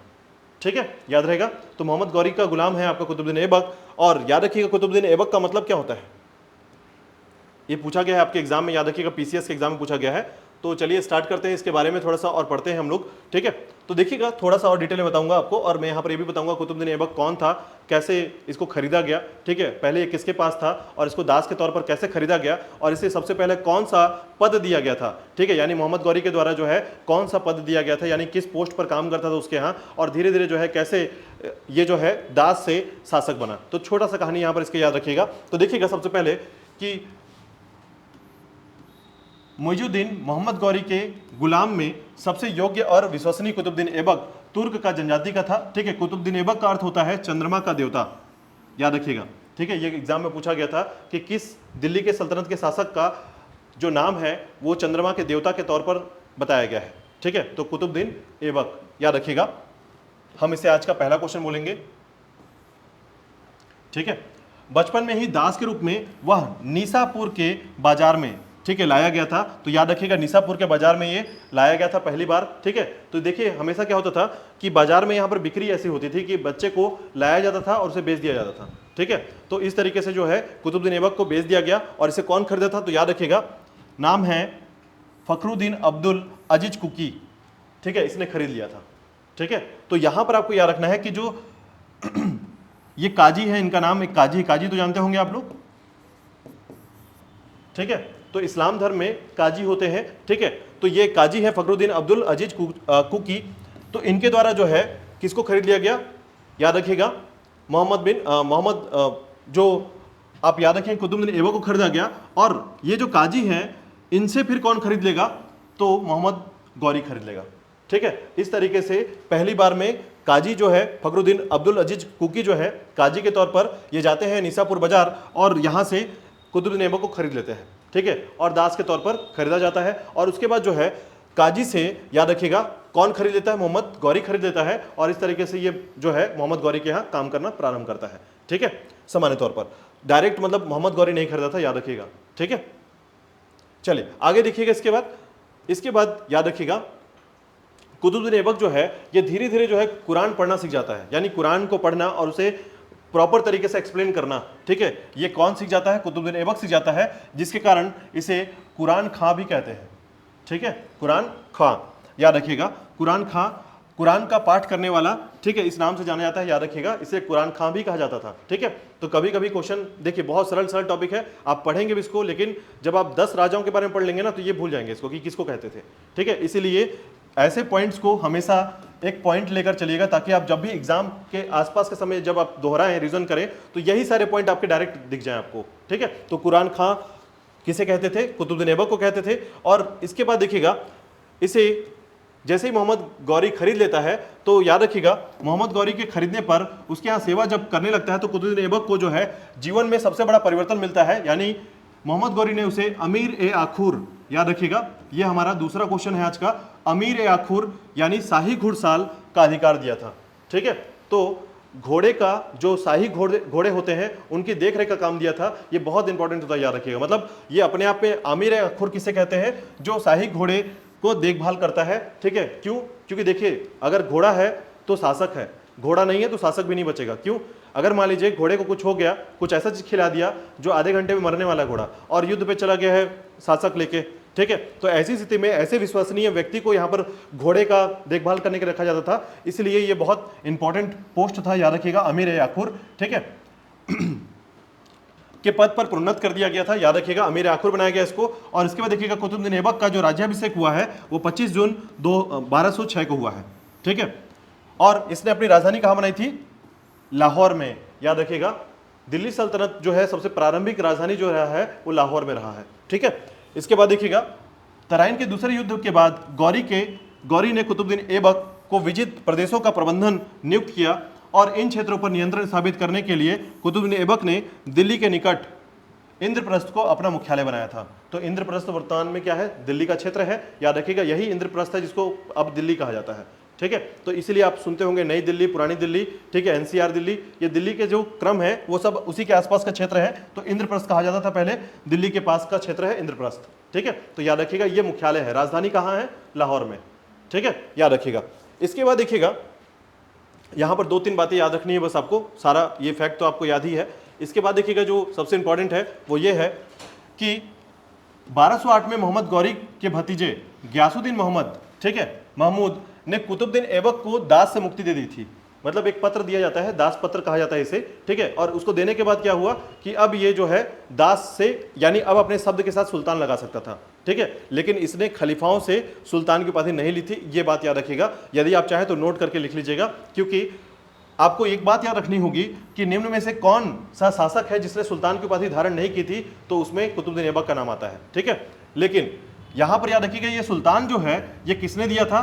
Speaker 1: ठीक है, याद रहेगा। तो मोहम्मद गौरी का गुलाम है आपका कुतुबुद्दीन ऐबक। और याद रखिएगा कुतुबुद्दीन ऐबक का मतलब क्या होता है, ये पूछा गया है आपके एग्जाम में, याद रखिएगा पीसीएस के एग्जाम में पूछा गया है। तो चलिए स्टार्ट करते हैं इसके बारे में थोड़ा सा और पढ़ते हैं हम लोग। ठीक है, तो देखिएगा थोड़ा सा और डिटेल में बताऊंगा आपको, और मैं यहाँ पर ये भी बताऊंगा कुतुबुद्दीन ऐबक कौन था, कैसे इसको खरीदा गया। ठीक है, पहले ये किसके पास था और इसको दास के तौर पर कैसे खरीदा गया, और इसे सबसे पहले कौन सा पद दिया गया था। ठीक है, यानी मोहम्मद गौरी के द्वारा जो है कौन सा पद दिया गया था, यानी किस पोस्ट पर काम करता था उसके यहाँ, और धीरे धीरे जो है कैसे ये जो है दास से शासक बना। तो छोटा सा कहानी यहाँ पर इसके याद रखिएगा। तो देखिएगा सबसे पहले कि मुइजुद्दीन मोहम्मद गौरी के गुलाम में सबसे योग्य और विश्वसनीय कुतुबुद्दीन ऐबक तुर्क का जनजाति का था। ठीक है, कुतुबुद्दीन ऐबक का अर्थ होता है चंद्रमा का देवता, याद रखिएगा। ठीक है, ये एग्जाम में पूछा गया था कि किस दिल्ली के सल्तनत के शासक का जो नाम है वो चंद्रमा के देवता के तौर पर बताया गया है। ठीक है, तो कुतुबुद्दीन ऐबक याद रखिएगा। हम इसे आज का पहला क्वेश्चन बोलेंगे। ठीक है, बचपन में ही दास के रूप में वह निसापुर के बाजार में, ठीक है, लाया गया था। तो याद रखिएगा निसापुर के बाजार में ये लाया गया था पहली बार। ठीक है, तो देखिए हमेशा क्या होता था कि बाजार में यहाँ पर बिक्री ऐसी होती थी कि बच्चे को लाया जाता था और उसे बेच दिया जाता था। ठीक है, तो इस तरीके से जो है कुतुबुद्दीन ऐबक को बेच दिया गया। और इसे कौन खरीदा था, तो याद रखिएगा नाम है फखरुद्दीन अब्दुल अजीज कुकी। ठीक है, इसने खरीद लिया था। ठीक है, तो यहां पर आपको याद रखना है कि जो ये काजी है, इनका नाम एक काजी, काजी तो जानते होंगे आप लोग। ठीक है, तो इस्लाम धर्म में काजी होते हैं। ठीक है, तो ये काजी है फखरुद्दीन अब्दुल अजीज कुकी। तो इनके द्वारा जो है किसको खरीद लिया गया, याद रखिएगा मोहम्मद जो आप याद रखें कुतुबुद्दीन ऐबक को खरीदा गया। और ये जो काजी हैं इनसे फिर कौन खरीद लेगा, तो मोहम्मद गौरी खरीद लेगा। ठीक है, इस तरीके से पहली बार में काजी जो है फखरुद्दीन अब्दुल अजीज कुकी जो है काजी के तौर पर ये जाते हैं निसापुर बाजार और यहाँ से कुतुबुद्दीन ऐबक को खरीद लेते हैं। ठीक है, और दास के तौर पर खरीदा जाता है। और उसके बाद जो है काजी से याद रखिएगा कौन खरीद लेता है, मोहम्मद गौरी खरीद लेता है। और इस तरीके से ये जो है मोहम्मद गौरी के यहाँ काम करना प्रारंभ करता है। ठीक है, सामान्य तौर पर डायरेक्ट मतलब मोहम्मद गौरी नहीं खरीदा था, याद रखिएगा। ठीक है, चलिए आगे देखिएगा। इसके बाद याद रखिएगा कुतुबुद्दीन ऐबक जो है ये धीरे धीरे जो है कुरान पढ़ना सीख जाता है, यानी कुरान को पढ़ना और उसे प्रॉपर तरीके से एक्सप्लेन करना। ठीक है, ये कौन सीख जाता है, कुतुबुद्दीन ऐबक सीख जाता है, जिसके कारण इसे कुरान खां भी कहते हैं। ठीक है, कुरान खां याद रखिएगा, कुरान खां कुरान का पाठ करने वाला। ठीक है, इस नाम से जाना जाता है, याद रखिएगा, इसे कुरान खां भी कहा जाता था। ठीक है, तो कभी कभी क्वेश्चन देखिए बहुत सरल टॉपिक है, आप पढ़ेंगे भी इसको, लेकिन जब आप 10 राजाओं के बारे में पढ़ लेंगे ना तो ये भूल जाएंगे इसको कि किसको कहते थे। ठीक है, इसीलिए ऐसे पॉइंट्स को हमेशा एक पॉइंट लेकर चलिएगा, ताकि आप जब भी एग्जाम के आसपास के समय जब आप दोहराएं, रिवीजन करें, तो यही सारे पॉइंट आपके डायरेक्ट दिख जाएं आपको। ठीक है, तो कुरान खां किसे कहते थे, कुतुबुद्दीन ऐबक को कहते थे। और इसके बाद देखिएगा इसे जैसे ही मोहम्मद गौरी खरीद लेता है, तो याद रखिएगा मोहम्मद गौरी के खरीदने पर उसके यहाँ सेवा जब करने लगता है तो कुतुबुद्दीन ऐबक को जो है जीवन में सबसे बड़ा परिवर्तन मिलता है, यानी मोहम्मद गौरी ने उसे अमीर ए आखुर, याद रखिएगा ये हमारा दूसरा क्वेश्चन है आज का, अमीर ए आखुर यानी शाही घुड़साल का अधिकार दिया था। ठीक है, तो घोड़े का जो शाही घोड़े होते हैं उनकी देखरेख का काम दिया था। ये बहुत इंपॉर्टेंट होता है, याद रखिएगा। मतलब ये अपने आप में अमीर ए आखुर किसे कहते हैं, जो शाही घोड़े को देखभाल करता है। ठीक है, क्यों, क्योंकि देखिए अगर घोड़ा है तो शासक है, घोड़ा नहीं है तो शासक भी नहीं बचेगा। क्यों, अगर मान लीजिए घोड़े को कुछ हो गया, कुछ ऐसा चीज खिला दिया जो आधे घंटे में मरने वाला घोड़ा, और युद्ध पे चला गया है शासक लेके, ठीक है, तो ऐसी स्थिति में ऐसे विश्वसनीय व्यक्ति को यहाँ पर घोड़े का देखभाल करने के रखा जाता था। इसलिए ये बहुत इंपॉर्टेंट पोस्ट था, याद रखिएगा, अमीर ए आखुर। ठीक है, के पद पर प्रोन्नत कर दिया गया था, याद रखिएगा, अमीर आखुर बनाया गया इसको। और इसके बाद देखिएगा कुतुबुद्दीन ऐबक का जो राज्याभिषेक हुआ है वो 25 जून 1206 को हुआ है। ठीक है, और इसने अपनी राजधानी कहाँ बनाई थी, लाहौर में, याद रखिएगा। दिल्ली सल्तनत जो है सबसे प्रारंभिक राजधानी जो रहा है वो लाहौर में रहा है। ठीक है, इसके बाद देखिएगा तराइन के दूसरे युद्ध के बाद गौरी ने कुतुबुद्दीन ऐबक को विजित प्रदेशों का प्रबंधन नियुक्त किया, और इन क्षेत्रों पर नियंत्रण स्थापित करने के लिए कुतुबुद्दीन ऐबक ने दिल्ली के निकट इंद्रप्रस्थ को अपना मुख्यालय बनाया था। तो इंद्रप्रस्थ वर्तमान में क्या है, दिल्ली का क्षेत्र है, याद रखिएगा, यही इंद्रप्रस्थ है जिसको अब दिल्ली कहा जाता है। ठीक है। तो इसीलिए आप सुनते होंगे नई दिल्ली, पुरानी दिल्ली, ठीक है, एनसीआर दिल्ली, ये दिल्ली के जो क्रम है वो सब उसी के आसपास का क्षेत्र है। तो इंद्रप्रस्थ कहा जाता था पहले, दिल्ली के पास का क्षेत्र है इंद्रप्रस्थ, ठीक है। तो याद रखिएगा ये मुख्यालय है, राजधानी कहाँ है, लाहौर में, ठीक है, याद रखिएगा। इसके बाद देखिएगा यहाँ पर 2-3 बातें याद रखनी है बस आपको, सारा ये फैक्ट तो आपको याद ही है। इसके बाद देखिएगा जो सबसे इंपॉर्टेंट है वो ये है कि 1208 में मोहम्मद गौरी के भतीजे गयासुद्दीन मोहम्मद, ठीक है, महमूद ने कुतुबुद्दीन ऐबक को दास से मुक्ति दे दी थी। मतलब एक पत्र दिया जाता है, दास पत्र कहा जाता है इसे, ठीक है। और उसको देने के बाद क्या हुआ कि अब ये जो है दास से, यानी अब अपने शब्द के साथ सुल्तान लगा सकता था, ठीक है। लेकिन इसने खलीफाओं से सुल्तान की उपाधि नहीं ली थी, ये बात याद रखिएगा। यदि आप चाहें तो नोट करके लिख लीजिएगा, क्योंकि आपको एक बात याद रखनी होगी कि निम्न में से कौन सा शासक है जिसने सुल्तान की उपाधि धारण नहीं की थी, तो उसमें कुतुबुद्दीन ऐबक का नाम आता है, ठीक है। लेकिन यहां पर याद रखिएगा ये सुल्तान जो है ये किसने दिया था,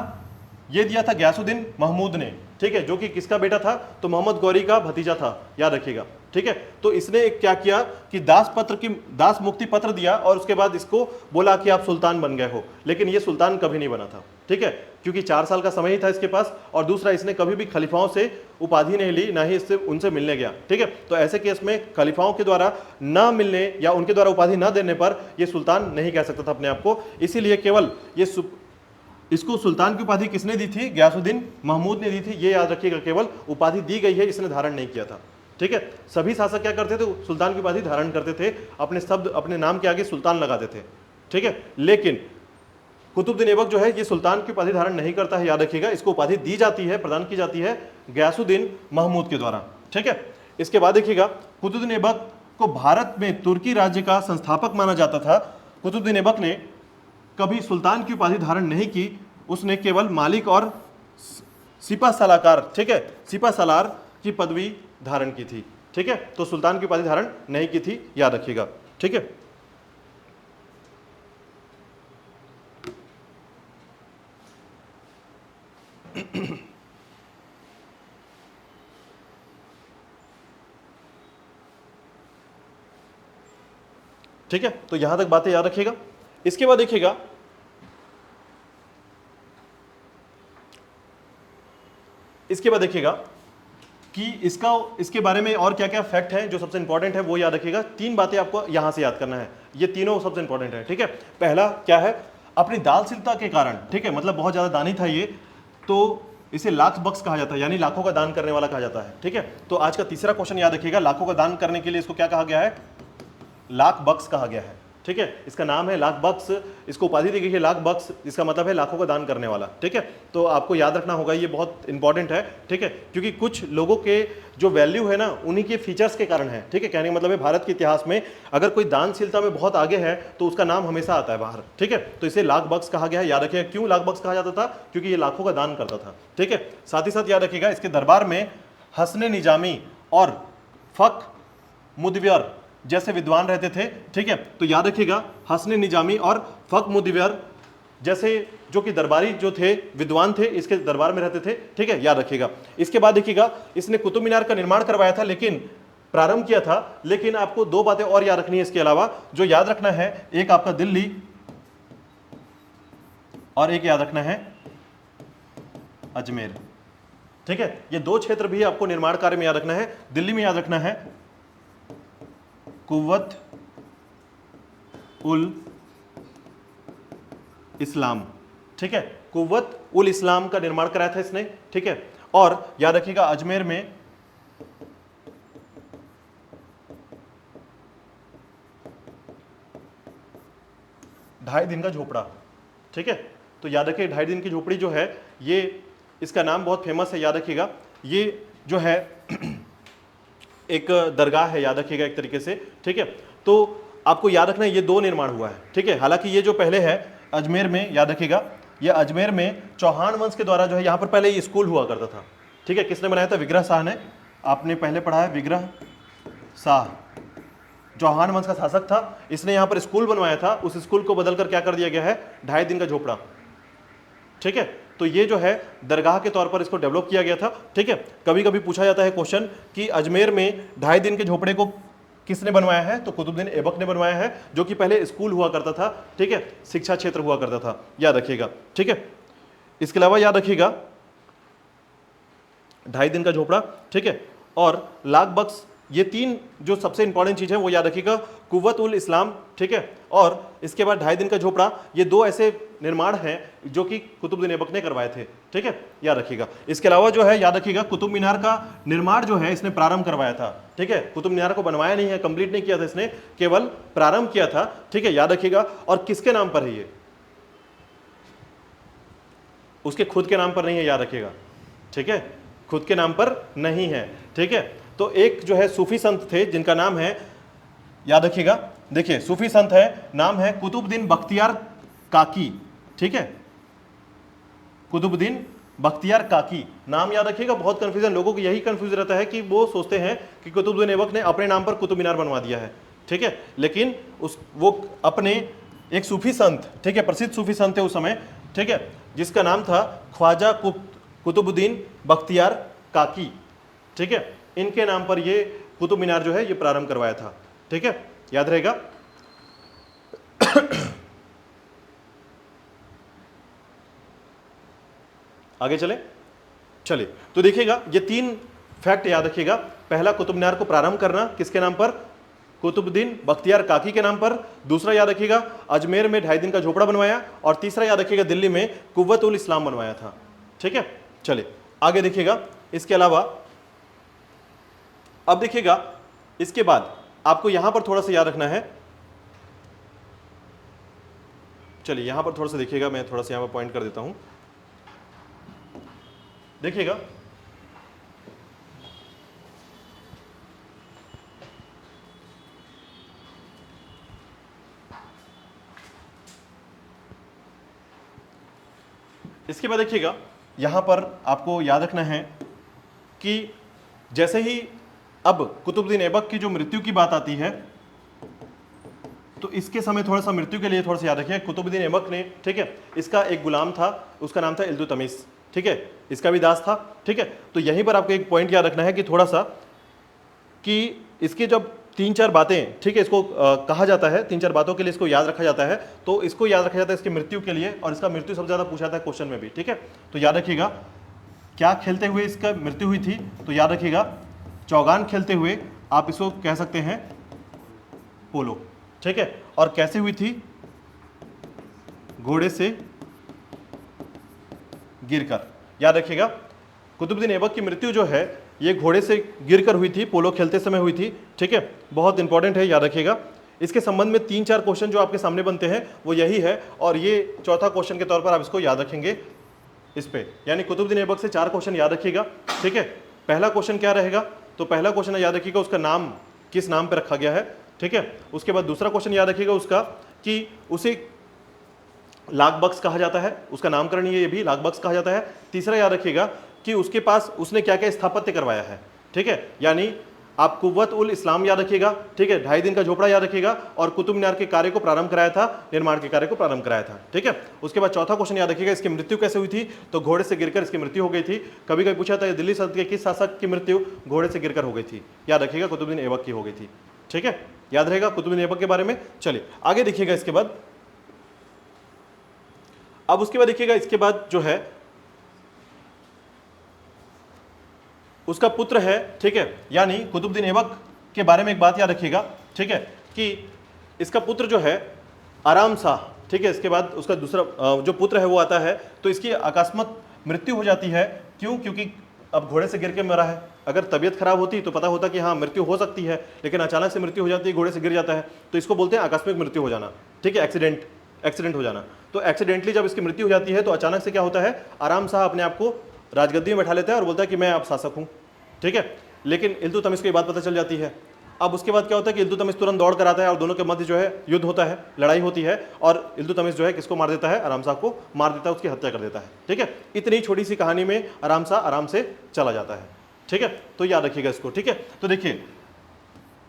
Speaker 1: ये दिया था गयासुद्दीन महमूद ने, ठीक है, जो कि किसका बेटा था, तो मोहम्मद गौरी का भतीजा था, याद रखिएगा, ठीक है। तो इसने एक क्या किया कि दास मुक्ति पत्र दिया और उसके बाद इसको बोला कि आप सुल्तान बन गए हो, लेकिन ये सुल्तान कभी नहीं बना था, ठीक है, क्योंकि 4 साल का समय ही था इसके पास। और दूसरा, इसने कभी भी खलीफाओं से उपाधि नहीं ली, ना ही इससे उनसे मिलने गया, ठीक है। तो ऐसे केस में खलीफाओं के द्वारा न मिलने या उनके द्वारा उपाधि न देने पर यह सुल्तान नहीं कह सकता था अपने आप को। इसीलिए केवल इसको सुल्तान की उपाधि किसने दी थी, गयासुद्दीन महमूद ने दी थी, ये याद रखिएगा। केवल उपाधि दी गई है, इसने धारण नहीं किया था, ठीक है। सभी शासक क्या करते थे, सुल्तान की उपाधि धारण करते थे, अपने शब्द अपने नाम के आगे सुल्तान लगाते थे, ठीक है। लेकिन कुतुबुद्दीन ऐबक जो है ये सुल्तान की उपाधि धारण नहीं करता है, याद रखिएगा। इसको उपाधि दी जाती है, प्रदान की जाती है गयासुद्दीन महमूद के द्वारा, ठीक है। इसके बाद देखिएगा कुतुबुद्दीन ऐबक को भारत में तुर्की राज्य का संस्थापक माना जाता था। कुतुबुद्दीन ऐबक ने कभी सुल्तान की उपाधि धारण नहीं की, उसने केवल मालिक और सिपा सलाहकार, ठीक है, सिपा सलार की पदवी धारण की थी, ठीक है। तो सुल्तान की उपाधि धारण नहीं की थी, याद रखिएगा, ठीक है। ठीक है, तो यहां तक बातें याद रखिएगा। इसके बाद देखिएगा कि इसके बारे में और क्या क्या फैक्ट है जो सबसे इंपॉर्टेंट है वो याद रखिएगा। 3 बातें आपको यहां से याद करना है, ये तीनों सबसे इंपॉर्टेंट है, ठीक है। पहला क्या है, अपनी दानशीलता के कारण, ठीक है, मतलब बहुत ज्यादा दानी था ये, तो इसे लाख बख्श कहा जाता है, यानी लाखों का दान करने वाला कहा जाता है, ठीक है। तो आज का तीसरा क्वेश्चन याद रखिएगा, लाखों का दान करने के लिए इसको क्या कहा गया है, लाख बख्श कहा गया है, ठीक है। इसका नाम है लाख बख्श, इसको उपाधि दी गई है लाख बख्श, इसका मतलब है लाखों का दान करने वाला, ठीक है। तो आपको याद रखना होगा, ये बहुत इंपॉर्टेंट है, ठीक है, क्योंकि कुछ लोगों के जो वैल्यू है ना उन्हीं के फीचर्स के कारण है, ठीक है। कहने का मतलब है भारत के इतिहास में अगर कोई दानशीलता में बहुत आगे है तो उसका नाम हमेशा आता है बाहर, ठीक है। तो इसे लाख बख्श कहा गया है, याद रखिएगा। क्यों लाख बख्श कहा जाता था, क्योंकि ये लाखों का दान करता था, ठीक है। साथ ही साथ याद रखिएगा इसके दरबार में हसने निजामी और फक मुदव्वर जैसे विद्वान रहते थे, ठीक है। तो याद रखिएगा हसने निजामी और फक मुदव्वर जैसे जो कि दरबारी जो थे, विद्वान थे, इसके दरबार में रहते थे, ठीक है, याद रखिएगा। इसके बाद देखिएगा इसने कुतुब मीनार का निर्माण करवाया था, लेकिन प्रारंभ किया था, लेकिन आपको 2 बातें और याद रखनी है इसके अलावा, जो याद रखना है, एक आपका दिल्ली और एक याद रखना है अजमेर, ठीक है। ये 2 क्षेत्र भी आपको निर्माण कार्य में याद रखना है। दिल्ली में याद रखना है कुव्वत उल इस्लाम, ठीक है, कुव्वत उल इस्लाम का निर्माण कराया था इसने, ठीक है। और याद रखिएगा अजमेर में ढाई दिन का झोपड़ा, ठीक है। तो याद रखिए 2.5 दिन की झोपड़ी जो है ये, इसका नाम बहुत फेमस है, याद रखिएगा। ये जो है एक दरगाह है, याद रखिएगा एक तरीके से, ठीक है। तो आपको याद रखना है ये 2 निर्माण हुआ है, ठीक है। हालांकि ये जो पहले है अजमेर में, याद रखिएगा, ये अजमेर में चौहान वंश के द्वारा जो है, यहाँ पर पहले ये स्कूल हुआ करता था, ठीक है। किसने बनाया था, विग्रह शाह ने, आपने पहले पढ़ा है, विग्रह शाह चौहान वंश का शासक था, इसने यहाँ पर स्कूल बनवाया था। उस स्कूल को बदलकर क्या कर दिया गया है, 2.5 दिन का झोपड़ा, ठीक है। तो ये जो है दरगाह के तौर पर इसको डेवलप किया गया था, ठीक है। कभी कभी पूछा जाता है क्वेश्चन कि अजमेर में 2.5 दिन के झोपड़े को किसने बनवाया है, तो कुतुबुद्दीन ऐबक ने बनवाया है, जो कि पहले स्कूल हुआ करता था, ठीक है, शिक्षा क्षेत्र हुआ करता था, याद रखिएगा, ठीक है। इसके अलावा याद रखिएगा ढाई दिन का झोपड़ा, ठीक है, और लाख बख्श, ये तीन जो सबसे इंपॉर्टेंट चीज है वो याद रखिएगा। कुव्वत उल इस्लाम, ठीक है, और इसके बाद ढाई दिन का झोपड़ा, ये दो ऐसे निर्माण हैं जो कि कुतुबुद्दीन ऐबक ने करवाए थे, ठीक है, याद रखिएगा। इसके अलावा जो है याद रखिएगा कुतुब मीनार का निर्माण जो है इसने प्रारंभ करवाया था, ठीक है, कुतुब मीनार को बनवाया नहीं है, कंप्लीट नहीं किया था इसने, केवल प्रारंभ किया था, ठीक है, याद रखिएगा। और किसके नाम पर है ये? उसके खुद के नाम पर नहीं है, याद रखिएगा, ठीक है, खुद के नाम पर नहीं है, ठीक है। तो एक जो है सूफी संत थे जिनका नाम है, याद रखिएगा, देखिए सूफी संत है, नाम है कुतुबुद्दीन बख्तियार काकी, ठीक है, कुतुबुद्दीन बख्तियार काकी, नाम याद रखिएगा। बहुत कंफ्यूजन, लोगों को यही कंफ्यूज रहता है कि वो सोचते हैं कि कुतुबुद्दीन ऐबक ने अपने नाम पर कुतुब मीनार बनवा दिया है, ठीक है, लेकिन वो अपने एक सूफी संत, ठीक है, प्रसिद्ध सूफी संत थे उस समय, ठीक है, जिसका नाम था ख्वाजा कुतुबुद्दीन बख्तियार काकी, ठीक है, इनके नाम पर ये कुतुब मीनार जो है ये प्रारंभ करवाया था, ठीक है, याद रहेगा। आगे चलिए तो देखिएगा ये तीन फैक्ट याद रखिएगा। पहला, कुतुब मीनार को प्रारंभ करना किसके नाम पर? कुतुबुद्दीन बख्तियार काकी के नाम पर। दूसरा याद रखिएगा अजमेर में ढाई दिन का झोपड़ा बनवाया। और तीसरा याद रखिएगा दिल्ली में कुव्वत उल इस्लाम बनवाया था, ठीक है। चलिए आगे देखिएगा। इसके अलावा अब देखिएगा इसके बाद आपको यहां पर थोड़ा सा याद रखना है। चलिए यहां पर थोड़ा सा देखिएगा, मैं थोड़ा सा यहां पर पॉइंट कर देता हूं, देखिएगा। इसके बाद देखिएगा यहां पर आपको याद रखना है कि जैसे ही अब कुतुबुद्दीन ऐबक की जो मृत्यु की बात आती है तो इसके समय थोड़ा सा मृत्यु के लिए थोड़ा सा याद रखिए। कुतुबुद्दीन ऐबक ने, ठीक है, इसका एक गुलाम था, उसका नाम था इल्तुतमिश, ठीक है, इसका भी दास था, ठीक है। तो यहीं पर आपको एक पॉइंट याद रखना है कि थोड़ा सा कि इसके जब तीन चार बातें, ठीक है, इसको कहा जाता है, तीन चार बातों के लिए इसको याद रखा जाता है, तो इसको याद रखा जाता है इसकी मृत्यु के लिए, और इसका मृत्यु सबसे ज़्यादा पूछा जाता है क्वेश्चन में भी, ठीक है। तो याद रखिएगा क्या खेलते हुए इसका मृत्यु हुई थी, तो याद रखिएगा चौगान खेलते हुए, आप इसको कह सकते हैं पोलो, ठीक है। और कैसे हुई थी? घोड़े से गिरकर। याद रखिएगा कुतुबुद्दीन ऐबक की मृत्यु जो है ये घोड़े से गिरकर हुई थी, पोलो खेलते समय हुई थी, ठीक है, बहुत इंपॉर्टेंट है, याद रखिएगा। इसके संबंध में तीन चार क्वेश्चन जो आपके सामने बनते हैं वो यही है, और ये चौथा क्वेश्चन के तौर पर आप इसको याद रखेंगे इस पे, यानी कुतुबुद्दीन ऐबक से चार क्वेश्चन याद रखिएगा, ठीक है। पहला क्वेश्चन क्या रहेगा? तो पहला क्वेश्चन याद रखिएगा उसका नाम किस नाम पर रखा गया है, ठीक है। उसके बाद दूसरा क्वेश्चन याद रखिएगा उसका कि उसे लाख बख्श कहा जाता है, उसका नामकरण ये भी लाख बख्श कहा जाता है। तीसरा याद रखिएगा कि उसके पास उसने क्या क्या स्थापत्य करवाया है, ठीक है, यानी आप कुव्वत उल इस्लाम याद रखिएगा, ठीक है, ढाई दिन का झोपड़ा याद रखिएगा, और कुतुब मीनार के कार्य को प्रारंभ कराया था, निर्माण के कार्य को प्रारंभ कराया था, ठीक है। उसके बाद चौथा क्वेश्चन याद रखिएगा इसकी मृत्यु कैसे हुई थी, तो घोड़े से गिरकर इसकी मृत्यु हो गई थी। कभी कभी पूछा था दिल्ली सल्तनत के किस शासक की मृत्यु घोड़े से गिरकर हो गई थी, याद रखिएगा कुतुबुद्दीन ऐबक की हो गई थी, ठीक है, याद रहेगा कुतुबुद्दीन ऐबक के बारे में। चलिए आगे देखिएगा इसके बाद। अब उसके बाद देखिएगा इसके बाद जो है उसका पुत्र है, ठीक है, यानी कुतुबुद्दीन ऐबक के बारे में एक बात याद रखिएगा, ठीक है, कि इसका पुत्र जो है आराम शाह, ठीक है, इसके बाद उसका दूसरा जो पुत्र है वो आता है, तो इसकी अकस्मात मृत्यु हो जाती है। क्यों? क्योंकि अब घोड़े से गिर के मरा है। अगर तबीयत खराब होती तो पता होता कि हाँ मृत्यु हो सकती है, लेकिन अचानक से मृत्यु हो जाती है, घोड़े से गिर जाता है, तो इसको बोलते हैं आकस्मिक मृत्यु हो जाना, ठीक है, एक्सीडेंट हो जाना। तो एक्सीडेंटली जब इसकी मृत्यु हो जाती है तो अचानक से क्या होता है, आराम शाह अपने आप को राजगद्दी में बैठा लेता है और बोलता है कि मैं अब शासक हूँ, ठीक है। लेकिन इल्तुतमिश को ये बात पता चल जाती है। अब उसके बाद क्या होता है कि इल्तुतमिश तुरंत दौड़ कर आता है और दोनों के मध्य जो है युद्ध होता है, लड़ाई होती है, और इल्तुतमिश जो है किसको मार देता है? आराम शाह को मार देता है, उसकी हत्या कर देता है, ठीक है। इतनी छोटी सी कहानी में आराम शाह आराम से चला जाता है, ठीक है। तो याद रखिएगा इसको, ठीक है। तो देखिए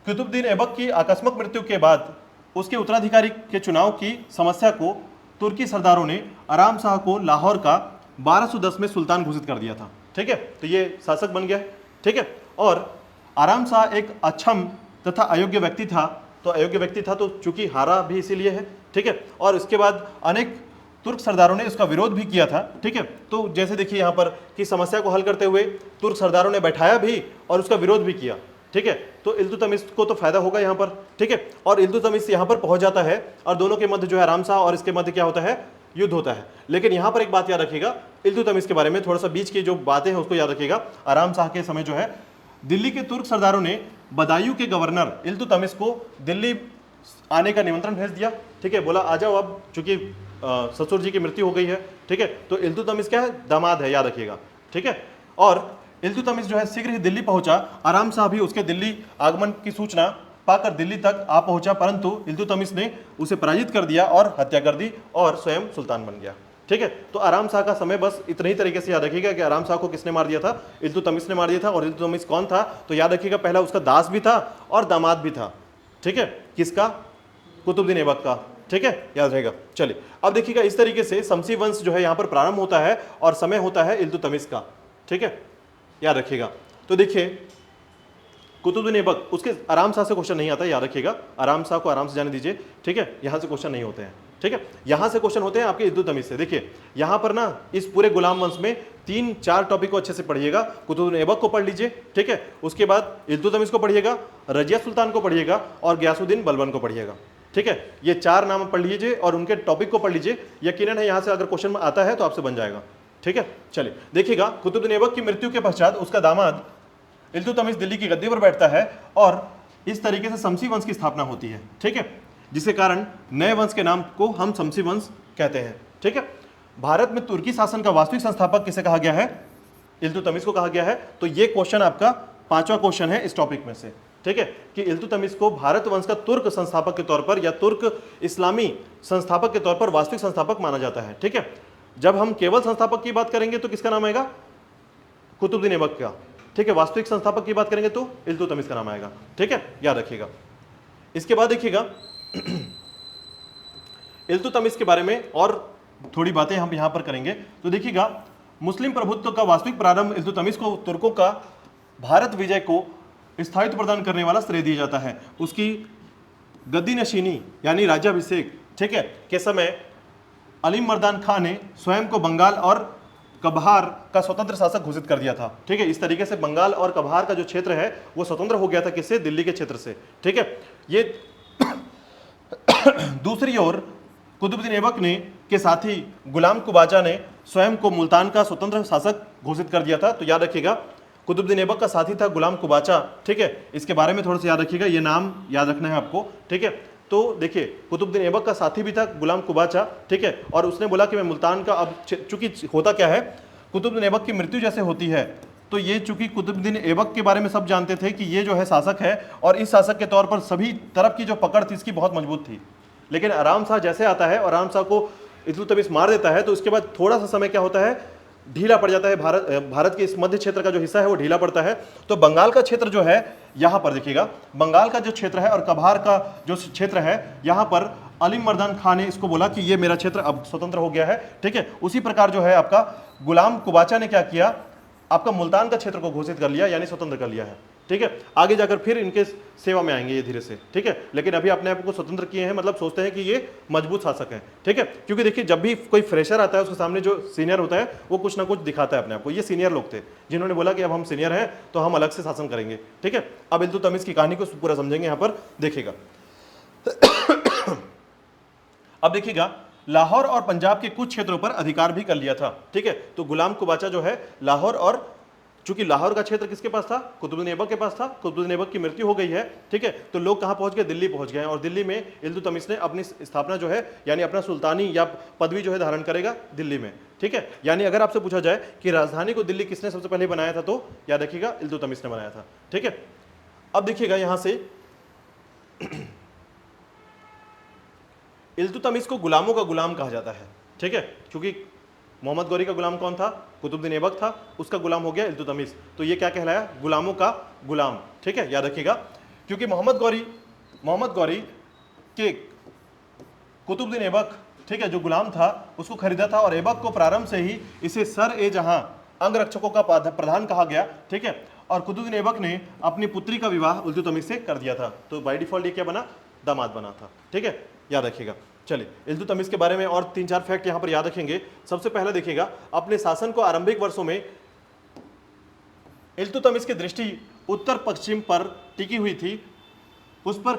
Speaker 1: कुतुबुद्दीन ऐबक की आकस्मिक मृत्यु के बाद उसके उत्तराधिकारी के चुनाव की समस्या को तुर्की सरदारों ने आराम शाह को लाहौर का 1210 में सुल्तान घोषित कर दिया था, ठीक है। तो ये शासक बन गया, ठीक है। और आराम शाह एक अक्षम तथा अयोग्य व्यक्ति था, तो अयोग्य व्यक्ति था तो चूंकि हारा भी इसीलिए है, ठीक है। और इसके बाद अनेक तुर्क सरदारों ने इसका विरोध भी किया था, ठीक है। तो जैसे देखिए यहाँ पर कि समस्या को हल करते हुए तुर्क सरदारों ने बैठाया भी और उसका विरोध भी किया, ठीक है। तो इल्तुतमिश को तो फायदा होगा यहाँ पर, ठीक है। और इल्तुतमिश यहाँ पर पहुंच जाता है और दोनों के मध्य जो है आराम शाह और इसके मध्य क्या होता है, युद्ध होता है। लेकिन यहाँ पर एक बात याद रखिएगा इल्तुतमिश के बारे में, थोड़ा सा बीच की जो बातें हैं उसको याद रखिएगा। आराम शाह के समय जो है दिल्ली के तुर्क सरदारों ने बदायूं के गवर्नर इल्तुतमिश को दिल्ली आने का निमंत्रण भेज दिया, ठीक है। बोला आ जाओ, अब चूंकि ससुर जी की मृत्यु हो गई है, ठीक है। तो इल्तुतमिश क्या है, दामाद है, याद रखिएगा, ठीक है। और इल्तुतमिश जो है शीघ्र ही दिल्ली पहुंचा। आराम शाह भी उसके दिल्ली आगमन की सूचना पाकर दिल्ली तक आ पहुंचा, परंतु इल्तुतमिश ने उसे पराजित कर दिया और हत्या कर दी और स्वयं सुल्तान बन गया, ठीक है। तो आराम शाह का समय बस इतने ही तरीके से याद रखिएगा कि आराम शाह को किसने मार दिया था, इल्तुतमिश ने मार दिया था। और इल्तुतमिश कौन था, तो याद रखिएगा पहला उसका दास भी था और दामाद भी था, ठीक है। किसका, कुतुबुद्दीन ऐबक का, ठीक है, याद रहेगा। चलिए अब देखिएगा इस तरीके से शमसी वंश जो है यहाँ पर प्रारंभ होता है और समय होता है इल्तुतमिश का, ठीक है, याद रखिएगा। तो देखिए कुतुबुद्दीन ऐबक, उसके आराम शाह से क्वेश्चन नहीं आता, याद रखिएगा। आराम शाह को आराम से जाने दीजिए, ठीक है, यहाँ से क्वेश्चन नहीं होते हैं, ठीक है। यहाँ से क्वेश्चन होते हैं आपके इल्तुतमिश से। देखिए यहाँ पर ना इस पूरे गुलाम वंश में 3-4 टॉपिक को अच्छे से पढ़िएगा। कुतुबुद्दीन ऐबक को पढ़ लीजिए, ठीक है, उसके बाद इल्तुतमिश को पढ़िएगा, रजिया सुल्तान को पढ़िएगा और गयासुद्दीन बलबन को पढ़िएगा, ठीक है। ये 4 नाम पढ़ लीजिए और उनके टॉपिक को पढ़ लीजिए। यकीनन है यहाँ से अगर क्वेश्चन में आता है तो आपसे बन जाएगा, ठीक है। चलिए देखिएगा कुतुबुद्दीन ऐबक की मृत्यु के पश्चात उसका दामाद इल्तुतमिश दिल्ली की गद्दी पर बैठता है और इस तरीके से शमसी वंश की स्थापना होती है, ठीक है, जिसके कारण नए वंश के नाम को हम शमसी वंश कहते हैं, ठीक है। भारत में तुर्की शासन का वास्तविक संस्थापक किसे कहा गया है, इल्तुतमिश को कहा गया है। तो ये क्वेश्चन आपका 5वां क्वेश्चन है इस टॉपिक में से, ठीक है, कि इल्तुतमिश को भारत वंश का तुर्क संस्थापक के तौर पर या तुर्क इस्लामी संस्थापक के तौर पर वास्तविक संस्थापक माना जाता है, ठीक है। जब हम केवल संस्थापक की बात करेंगे तो किसका नाम आएगा, कुतुबुद्दीन ऐबक का, ठीक है। वास्तविक संस्थापक की बात करेंगे तो इल्तुतमिश का नाम आएगा, ठीक है, याद रखिएगा। इसके बाद देखिएगा इल्तुतमिश के बारे में और थोड़ी बातें हम यहां पर करेंगे। तो देखिएगा मुस्लिम प्रभुत्व का वास्तविक प्रारंभ इल्तुतमिश को तुर्कों का भारत विजय को स्थायित्व प्रदान करने वाला श्रेय दिया जाता है। उसकी गद्दी नशीनी यानी राज्याभिषेक, ठीक है, के समय अलीम मर्दान खान ने स्वयं को बंगाल और कभार का स्वतंत्र शासक घोषित कर दिया था, ठीक है। इस तरीके से बंगाल और कभार का जो क्षेत्र है वो स्वतंत्र हो गया था, किससे, दिल्ली के क्षेत्र से, ठीक है। ये दूसरी ओर कुतुबुद्दीन ऐबक ने के साथी गुलाम कुबाचा ने स्वयं को मुल्तान का स्वतंत्र शासक घोषित कर दिया था। तो याद रखिएगा कुतुबुद्दीन ऐबक का साथी था गुलाम कुबाचा, ठीक है। इसके बारे में थोड़ा सा याद रखिएगा, ये नाम याद रखना है आपको, ठीक है। तो देखिए कुतुबुद्दीन ऐबक का साथी भी था गुलाम कुबाचा, ठीक है, और उसने बोला कि मैं मुल्तान का, अब चूंकि होता क्या है, कुतुबुद्दीन ऐबक की मृत्यु जैसे होती है तो ये चूंकि कुतुबुद्दीन ऐबक के बारे में सब जानते थे कि ये जो है शासक है और इस शासक के तौर पर सभी तरफ की जो पकड़ थी इसकी बहुत मजबूत थी। लेकिन आराम शाह जैसे आता है और आराम शाह को इल्तुतमिश मार देता है तो उसके बाद थोड़ा सा समय क्या होता है, ढीला पड़ जाता है। भारत के इस मध्य क्षेत्र का जो हिस्सा है वो ढीला पड़ता है। तो बंगाल का क्षेत्र जो है यहाँ पर देखिएगा, बंगाल का जो क्षेत्र है और कभार का जो क्षेत्र है यहाँ पर अलीम मर्दान खान ने इसको बोला कि ये मेरा क्षेत्र अब स्वतंत्र हो गया है, ठीक है। उसी प्रकार जो है आपका गुलाम कुबाचा ने क्या किया, आपका मुल्तान का क्षेत्र को घोषित कर लिया यानी स्वतंत्र कर लिया है, ठीक है। आगे जाकर फिर इनके सेवा में आएंगे ये धीरे से, ठीक है। लेकिन अभी अपने आप को स्वतंत्र किए हैं, मतलब सोचते हैं कि ये मजबूत शासक है, ठीक है। क्योंकि देखिए जब भी कोई फ्रेशर आता है उसके सामने जो सीनियर होता है वो कुछ ना कुछ दिखाता है अपने आप को। ये सीनियर लोग थे जिन्होंने बोला कि अब हम सीनियर हैं तो हम अलग से शासन करेंगे, ठीक है। अब इल्तुतमिश की कहानी को पूरा समझेंगे यहाँ पर, देखिएगा। अब देखिएगा लाहौर और पंजाब के कुछ क्षेत्रों पर अधिकार भी कर लिया था, ठीक है। तो गुलाम कुबाचा जो है लाहौर, और चूंकि लाहौर का क्षेत्र किसके पास था, कुतुबुद्दीन ऐबक के पास था। कुतुबुद्दीन ऐबक की मृत्यु हो गई है, ठीक है। तो लोग कहां पहुंच गए, दिल्ली पहुंच गए। और दिल्ली में इल्तुतमिश ने अपनी स्थापना जो है यानी अपना सुल्तानी या पदवी जो है धारण करेगा दिल्ली में, ठीक है। यानी अगर आपसे पूछा जाए कि राजधानी को दिल्ली किसने सबसे पहले बनाया था तो याद रखिएगा इल्तुतमिश ने बनाया था, ठीक है। अब देखिएगा यहां से इल्तुतमिश को गुलामों का गुलाम कहा जाता है, ठीक है। क्योंकि मोहम्मद गौरी का गुलाम कौन था, कुतुबुद्दीन ऐबक था, उसका गुलाम हो गया इल्तुतमिश। तो ये क्या कहलाया, गुलामों का गुलाम, ठीक है, याद रखिएगा। क्योंकि मोहम्मद गौरी के कुतुबुद्दीन ऐबक, ठीक है, जो गुलाम था उसको खरीदा था और ऐबक को प्रारंभ से ही इसे सर ए जहां अंगरक्षकों का प्रधान कहा गया, ठीक है। और कुतुबुद्दीन ऐबक ने अपनी पुत्री का विवाह इल्तुतमिश से कर दिया था। तो बाय डिफॉल्ट ये क्या बना, दामाद बना था, ठीक है, याद रखिएगा। चलिए इल्तुतमिश के बारे में और 3-4 फैक्ट यहां पर याद रखेंगे। सबसे पहले देखिएगा, अपने शासन को आरंभिक वर्षों में इल्तुतमिश की दृष्टि उत्तर पश्चिम पर टिकी हुई थी। उस पर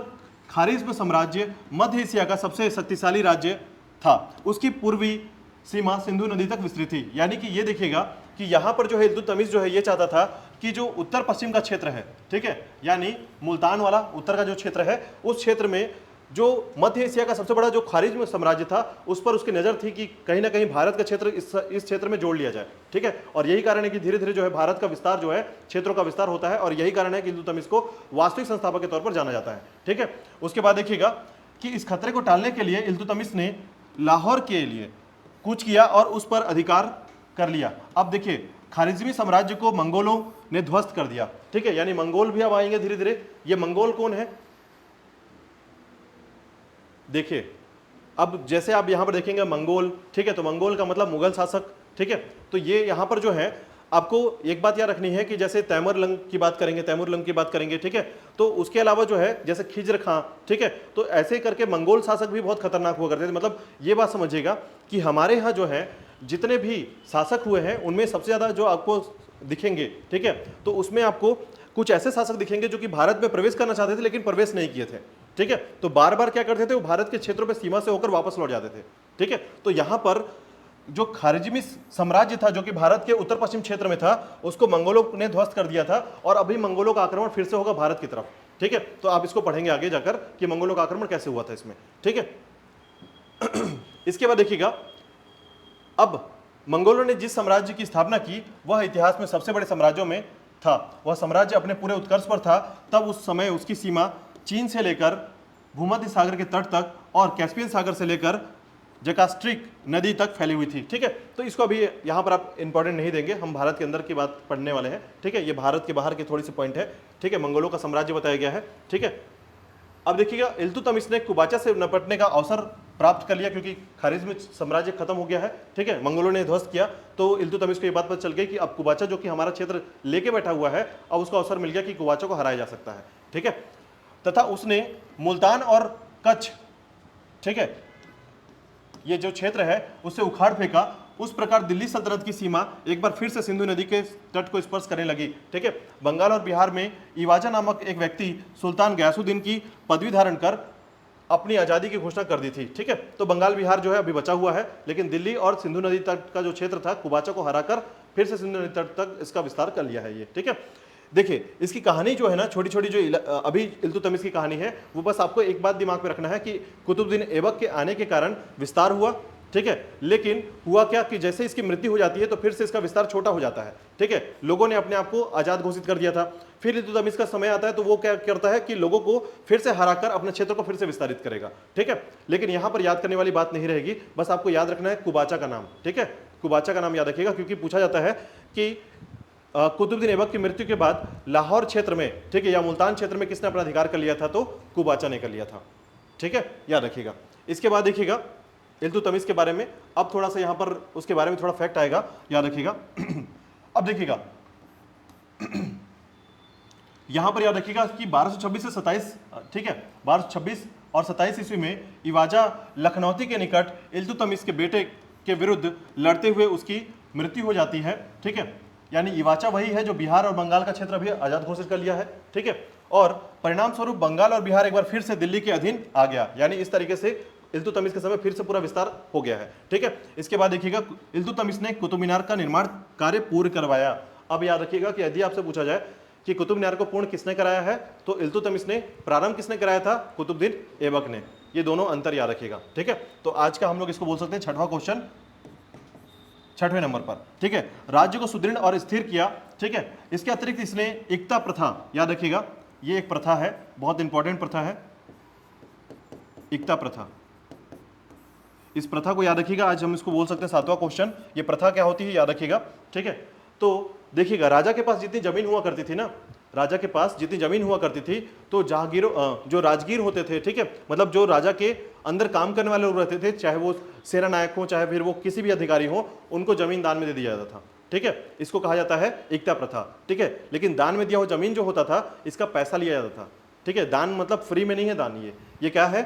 Speaker 1: खारिज्म साम्राज्य मध्य एशिया का सबसे शक्तिशाली राज्य था। उसकी पूर्वी सीमा सिंधु नदी तक विस्तृत थी। यानी कि ये देखिएगा कि यहाँ पर जो है इल्तुतमिश जो है ये चाहता था कि जो उत्तर पश्चिम का क्षेत्र है, ठीक है, यानी मुल्तान वाला उत्तर का जो क्षेत्र है, उस क्षेत्र में जो मध्य एशिया का सबसे बड़ा जो खारिज्म साम्राज्य था, उस पर उसकी नज़र थी कि कहीं ना कहीं भारत का क्षेत्र इस क्षेत्र में जोड़ लिया जाए, ठीक है। और यही कारण है कि धीरे धीरे जो है भारत का विस्तार जो है, क्षेत्रों का विस्तार होता है, और यही कारण है कि इल्तुतमिश को वास्तविक संस्थापक के तौर पर जाना जाता है, ठीक है। उसके बाद देखिएगा कि इस खतरे को टालने के लिए इल्तुतमिश ने लाहौर के लिए कूच किया और उस पर अधिकार कर लिया। अब देखिए, खारिज्मी साम्राज्य को मंगोलों ने ध्वस्त कर दिया, ठीक है, यानी मंगोल भी अब आएंगे धीरे धीरे। ये मंगोल कौन है? देखिए, अब जैसे आप यहां पर देखेंगे मंगोल, ठीक है, तो मंगोल का मतलब मुगल शासक, ठीक है। तो ये यहां पर जो है आपको एक बात याद रखनी है कि जैसे तैमूरलंग की बात करेंगे, तैमूरलंग की बात करेंगे, ठीक है, तो उसके अलावा जो है जैसे खिज्र खां, ठीक है, तो ऐसे करके मंगोल शासक भी बहुत खतरनाक हुआ करते थे। मतलब ये बात समझिएगा कि हमारे यहाँ जो है जितने भी शासक हुए हैं उनमें सबसे ज़्यादा जो आपको दिखेंगे, ठीक है, तो उसमें आपको कुछ ऐसे शासक दिखेंगे जो कि भारत में प्रवेश करना चाहते थे लेकिन प्रवेश नहीं किए थे, ठीक है। तो बार बार क्या करते थे, वो भारत के क्षेत्रों पे सीमा से होकर वापस लौट जाते थे, ठीक है। तो यहाँ पर जो खारिज्मी साम्राज्य था जो कि भारत के उत्तर पश्चिम क्षेत्र में था, उसको मंगोलों ने ध्वस्त कर दिया था, और अभी मंगोलों का आक्रमण फिर से होगा भारत की तरफ, ठीक है। तो आप इसको पढ़ेंगे आगे जाकर कि मंगोलों का आक्रमण कैसे हुआ था इसमें, ठीक है। इसके बाद देखिएगा, अब मंगोलों ने जिस साम्राज्य की स्थापना की वह इतिहास में सबसे बड़े साम्राज्यों में था। वह साम्राज्य अपने पूरे उत्कर्ष पर था। तब उस समय उसकी सीमा चीन से लेकर भूमध्य सागर के तट तक और कैस्पियन सागर से लेकर जकास्ट्रिक नदी तक फैली हुई थी, ठीक है। तो इसको अभी यहाँ पर आप इंपॉर्टेंट नहीं देंगे, हम भारत के अंदर की बात पढ़ने वाले हैं, ठीक है। ये भारत के बाहर की थोड़ी सी पॉइंट है, ठीक है। मंगोलों का साम्राज्य बताया गया है, ठीक है। अब देखिएगा, इल्तुतमिश ने कुबाचा से निपटने का अवसर प्राप्त कर लिया क्योंकि खारिज्मी साम्राज्य खत्म हो गया है, ठीक है। मंगोलों ने ध्वस्त किया, तो इल्तुतमिश को ये बात पता चल गई कि अब कुबाचा जो कि हमारा क्षेत्र लेके बैठा हुआ है, अब उसको अवसर मिल गया कि कुबाचा को हराया जा सकता है, ठीक है। तथा उसने मुल्तान और कच्छ, ठीक है, ये जो क्षेत्र है उससे उखाड़ फेंका। उस प्रकार दिल्ली सल्तनत की सीमा एक बार फिर से सिंधु नदी के तट को स्पर्श करने लगी, ठीक है। बंगाल और बिहार में इवाजा नामक एक व्यक्ति सुल्तान गयासुद्दीन की पदवी धारण कर अपनी आज़ादी की घोषणा कर दी थी, ठीक है। तो बंगाल बिहार जो है अभी बचा हुआ है, लेकिन दिल्ली और सिंधु नदी तट का जो क्षेत्र था कुबाचा को हराकर फिर से सिंधु नदी तट तक इसका विस्तार कर लिया है ये, ठीक है। देखिए, इसकी कहानी जो है ना, छोटी छोटी जो अभी इल्तुतमिश की कहानी है, वो बस आपको एक बात दिमाग में रखना है कि कुतुबुद्दीन ऐबक के आने के कारण विस्तार हुआ, ठीक है। लेकिन हुआ क्या कि जैसे इसकी मृत्यु हो जाती है तो फिर से इसका विस्तार छोटा हो जाता है, ठीक है। लोगों ने अपने आप को आज़ाद घोषित कर दिया था। फिर इल्तुतमिश का समय आता है तो वो क्या करता है कि लोगों को फिर से हराकर अपने क्षेत्र को फिर से विस्तारित करेगा, ठीक है। लेकिन यहाँ पर याद करने वाली बात नहीं रहेगी, बस आपको याद रखना है कुबाचा का नाम, ठीक है। कुबाचा का नाम याद रखिएगा, क्योंकि पूछा जाता है कि कुतुबुद्दीन ऐबक की मृत्यु के बाद लाहौर क्षेत्र में, ठीक है, या मुल्तान क्षेत्र में किसने अपना अधिकार कर लिया था, तो कुबाचा ने कर लिया था, ठीक है, याद रखिएगा। इसके बाद देखिएगा इल्तुतमिश के बारे में, अब थोड़ा सा यहाँ पर उसके बारे में थोड़ा फैक्ट आएगा, याद रखिएगा। अब देखिएगा यहाँ पर याद रखिएगा कि 1226 से 27, ठीक है, 1226 और 27 ईस्वी में इवाजा लखनौती के निकट इल्तुतमिश के बेटे के विरुद्ध लड़ते हुए उसकी मृत्यु हो जाती है, ठीक है। यानी इवाचा वही है जो बिहार और बंगाल का क्षेत्र भी आज़ाद घोषित कर लिया है, ठीक है। और परिणाम स्वरूप बंगाल और बिहार एक बार फिर से दिल्ली के अधीन आ गया। यानी इस तरीके से इल्तुतमिश के समय फिर से पूरा विस्तार हो गया है, ठीक है। इसके बाद देखिएगा इल्तुतमिश ने कुतुब मीनार का निर्माण कार्य पूर्ण करवाया। अब याद रखिएगा कि यदि आपसे पूछा जाए कि कुतुब मीनार को पूर्ण किसने कराया है, तो इल्तुतमिश ने। प्रारंभ किसने कराया था? कुतुबुद्दीन ऐबक ने। ये दोनों अंतर याद रखिएगा, ठीक है। तो आज का हम लोग इसको बोल सकते हैं छठवां क्वेश्चन, 6वें नंबर पर, ठीक है। राज्य को सुदृढ़ और स्थिर किया, ठीक है। इसके अतिरिक्त इसने एकता प्रथा, याद रखिएगा, ये एक प्रथा है, बहुत इंपॉर्टेंट प्रथा है, एकता प्रथा। इस प्रथा को याद रखिएगा, आज हम इसको बोल सकते हैं 7वां क्वेश्चन। ये प्रथा क्या होती है, याद रखिएगा, ठीक है। तो देखिएगा, राजा के पास जितनी जमीन हुआ करती थी ना, राजा के पास जितनी जमीन हुआ करती थी, तो जहांगीरों, जो राजगीर होते थे, ठीक है, मतलब जो राजा के अंदर काम करने वाले लोग रहते थे, चाहे वो सेना नायक हो, चाहे फिर वो किसी भी अधिकारी हो, उनको जमीन दान में दे दिया जाता था, ठीक है। इसको कहा जाता है एकता प्रथा, ठीक है। लेकिन दान में दिया हुआ जमीन जो होता था, इसका पैसा लिया जाता था, ठीक है। दान मतलब फ्री में नहीं है दान, ये क्या है,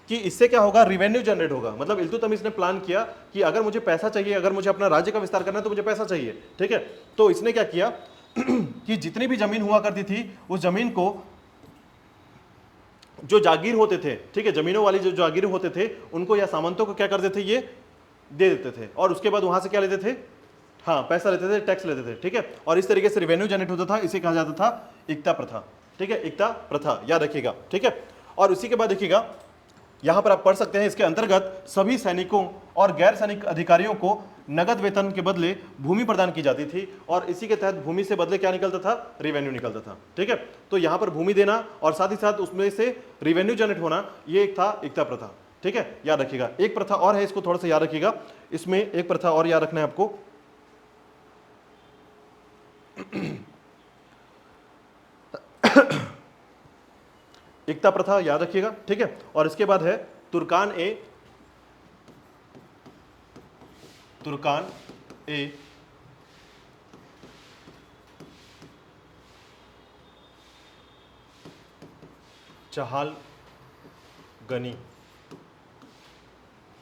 Speaker 1: कि इससे क्या होगा, रिवेन्यू जनरेट होगा। मतलब इल्तुतमिश ने प्लान किया कि अगर मुझे पैसा चाहिए, अगर मुझे अपना राज्य का विस्तार करना है तो मुझे पैसा चाहिए, ठीक है। तो इसने क्या किया कि जितनी भी जमीन हुआ करती थी उस जमीन को, जो जागीर होते थे, ठीक है, जमीनों वाली जो जागीर होते थे उनको या सामंतों को क्या करते थे, ये दे देते थे और उसके बाद वहां से क्या लेते थे, हाँ पैसा लेते थे, टैक्स लेते थे, ठीक है। और इस तरीके से रेवेन्यू जनरेट होता था, इसे कहा जाता था इक्ता प्रथा, ठीक है, इक्ता प्रथा याद रखिएगा, ठीक है। और उसी के बाद देखिएगा यहां पर आप पढ़ सकते हैं, इसके अंतर्गत सभी सैनिकों और गैर सैनिक अधिकारियों को नगद वेतन के बदले भूमि प्रदान की जाती थी और इसी के तहत भूमि से बदले क्या निकलता था, रेवेन्यू निकलता था, ठीक है। तो यहां पर भूमि देना और साथ ही साथ उसमें से रेवेन्यू जनरेट होना, ये एक था इक्ता प्रथा, ठीक है, याद रखिएगा। एक प्रथा और है, इसको थोड़ा सा याद रखिएगा, इसमें एक प्रथा और याद रखना है आपको, इक्ता प्रथा याद रखिएगा, ठीक है। और इसके बाद है तुर्कान ए चहालगनी,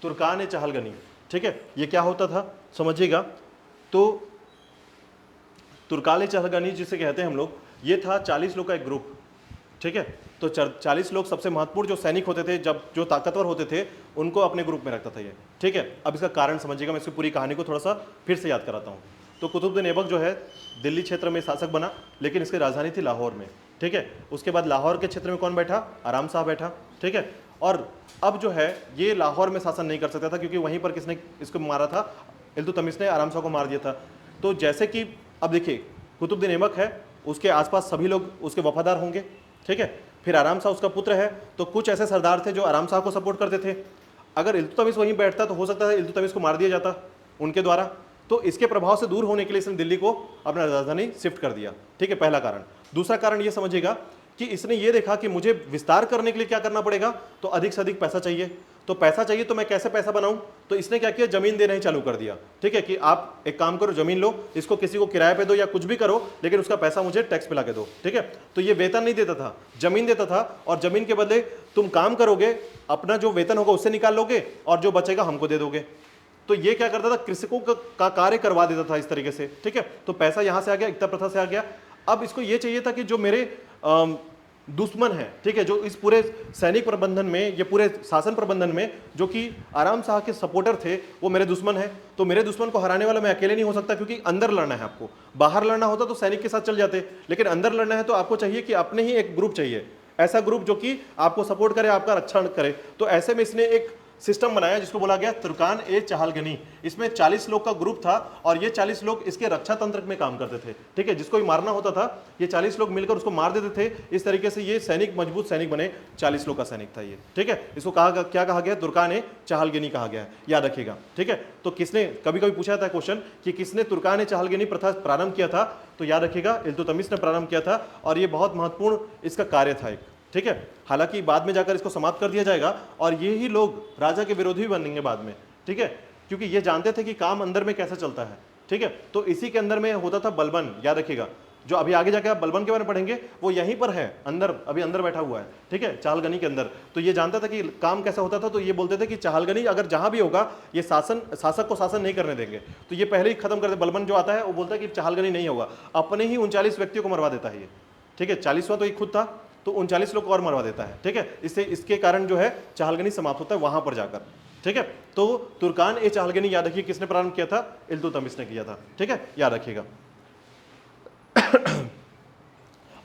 Speaker 1: तुर्कान ए चहालगनी, ठीक है। ये क्या होता था समझिएगा, तो तुर्कान ए चहालगनी जिसे कहते हैं हम लोग, ये था 40 लोग का एक ग्रुप, ठीक है। तो 40 लोग सबसे महत्वपूर्ण जो सैनिक होते थे, जब जो ताकतवर होते थे उनको अपने ग्रुप में रखता था ये, ठीक है। अब इसका कारण समझिएगा, मैं इसकी पूरी कहानी को थोड़ा सा फिर से याद कराता हूँ। तो कुतुबुद्दीन ऐबक जो है दिल्ली क्षेत्र में शासक बना, लेकिन इसकी राजधानी थी लाहौर में, ठीक है। उसके बाद लाहौर के क्षेत्र में कौन बैठा, आराम साहब बैठा, ठीक है। और अब जो है ये लाहौर में शासन नहीं कर सकता था क्योंकि वहीं पर किसने इसको मारा था, इल्तुतमिश ने आराम साहब को मार दिया था। तो जैसे कि अब देखिए कुतुबुद्दीन ऐबक है, उसके आसपास सभी लोग उसके वफादार होंगे, ठीक है। फिर आराम शाह उसका पुत्र है, तो कुछ ऐसे सरदार थे जो आराम शाह को सपोर्ट करते थे। अगर इल्तुतमिश वहीं बैठता तो हो सकता है इल्तुतमिश को मार दिया जाता उनके द्वारा। तो इसके प्रभाव से दूर होने के लिए इसने दिल्ली को अपना राजधानी शिफ्ट कर दिया, ठीक है, पहला कारण। दूसरा कारण ये समझिएगा कि इसने ये देखा कि मुझे विस्तार करने के लिए क्या करना पड़ेगा, तो अधिक से अधिक पैसा चाहिए। तो पैसा चाहिए तो मैं कैसे पैसा बनाऊं, तो इसने क्या किया, जमीन देना ही चालू कर दिया, ठीक है, कि आप एक काम करो, जमीन लो, इसको किसी को किराए पे दो या कुछ भी करो, लेकिन उसका पैसा मुझे टैक्स पे लाके दो, ठीक है। तो ये वेतन नहीं देता था, जमीन देता था, और जमीन के बदले तुम काम करोगे, अपना जो वेतन होगा उससे निकाल लोगे और जो बचेगा हमको दे दोगे। तो ये क्या करता था, कृषकों का कार्य करवा देता था इस तरीके से, ठीक है। तो पैसा यहां से आ गया, इक्ता प्रथा से आ गया। अब इसको ये चाहिए था कि जो मेरे दुश्मन है, ठीक है, जो इस पूरे सैनिक प्रबंधन में, ये पूरे शासन प्रबंधन में जो कि आराम शाह के सपोर्टर थे, वो मेरे दुश्मन है। तो मेरे दुश्मन को हराने वाला मैं अकेले नहीं हो सकता, क्योंकि अंदर लड़ना है आपको। बाहर लड़ना होता तो सैनिक के साथ चल जाते, लेकिन अंदर लड़ना है तो आपको चाहिए कि अपने ही एक ग्रुप चाहिए, ऐसा ग्रुप जो कि आपको सपोर्ट करे, आपका रक्षण करे। तो ऐसे में इसने एक सिस्टम बनाया जिसको बोला गया तुर्कान ए चहालगनी। इसमें 40 लोग का ग्रुप था और ये 40 लोग इसके रक्षा तंत्र में काम करते थे, ठीक है। जिसको भी मारना होता था ये 40 लोग मिलकर उसको मार देते थे। इस तरीके से ये सैनिक मजबूत सैनिक बने, 40 लोग का सैनिक था ये, ठीक है। इसको क्या कहा गया, तुर्कान ए चहालगनी कहा गया है, याद रखिएगा, ठीक है। तो किसने, कभी कभी पूछा था क्वेश्चन कि किसने तुर्कान ए चहालगनी प्रथा प्रारंभ किया था, तो याद रखिएगा इल्तुतमिश ने प्रारंभ किया था और ये बहुत महत्वपूर्ण इसका कार्य था एक, ठीक है। हालांकि बाद में जाकर इसको समाप्त कर दिया जाएगा और ये ही लोग राजा के विरोधी बनेंगे बाद में, ठीक है, क्योंकि ये जानते थे कि काम अंदर में कैसे चलता है, ठीक है। तो इसी के अंदर में होता था बलबन, याद रखिएगा। जो अभी आगे जाके आप बलबन के बारे में पढ़ेंगे वो यहीं पर है, अंदर, अभी अंदर बैठा हुआ है, ठीक है, चहालगनी के अंदर। तो ये जानता था कि काम कैसा होता था, तो ये बोलते थे कि चहालगनी अगर जहां भी होगा ये शासक को शासन नहीं करने देंगे, तो ये पहले ही खत्म कर दे। बलबन जो आता है वो बोलता है कि चहालगनी नहीं होगा, अपने ही 39 व्यक्तियों को मरवा देता है ये, ठीक है। 40वां तो ये खुद था, तो 39 लोग को और मरवा देता है, ठीक है। इससे इसके कारण जो है चहालगनी समाप्त होता है वहां पर जाकर, ठीक है। तो तुर्कान ए चहालगनी याद रखिए किसने प्रारंभ किया था, इल्तुतमिश ने किया था, ठीक है, याद रखिएगा।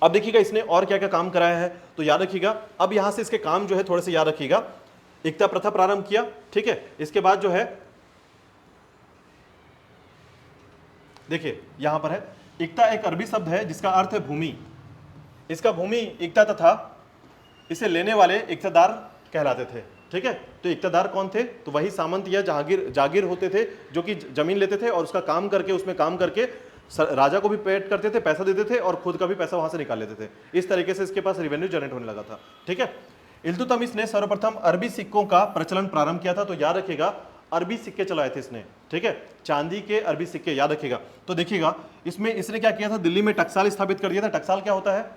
Speaker 1: अब देखिएगा इसने और क्या क्या काम कराया है, तो याद रखिएगा। अब यहां से इसके काम जो है थोड़े से याद रखिएगा। इक्ता प्रथा प्रारंभ किया, ठीक है। इसके बाद जो है देखिए यहां पर है, इक्ता एक अरबी शब्द है जिसका अर्थ है भूमि। इसका भूमि इक्ता तथा इसे लेने वाले इक्तदार कहलाते थे, ठीक है। तो इक्तदार कौन थे, तो वही सामंत या जागीर होते थे जो कि जमीन लेते थे और उसका काम करके, उसमें काम करके राजा को भी पेड करते थे, पैसा देते थे और खुद का भी पैसा वहां से निकाल लेते थे। इस तरीके से इसके पास रेवेन्यू जनरेट होने लगा था, ठीक है। इल्तुतमिश ने सर्वप्रथम अरबी सिक्कों का प्रचलन प्रारंभ किया था, तो याद रखिएगा अरबी सिक्के चलाए थे इसने, ठीक है, चांदी के अरबी सिक्के, याद रखिएगा। तो देखिएगा इसमें इसने क्या किया था, दिल्ली में टकसाल स्थापित कर दिया था। टकसाल क्या होता है,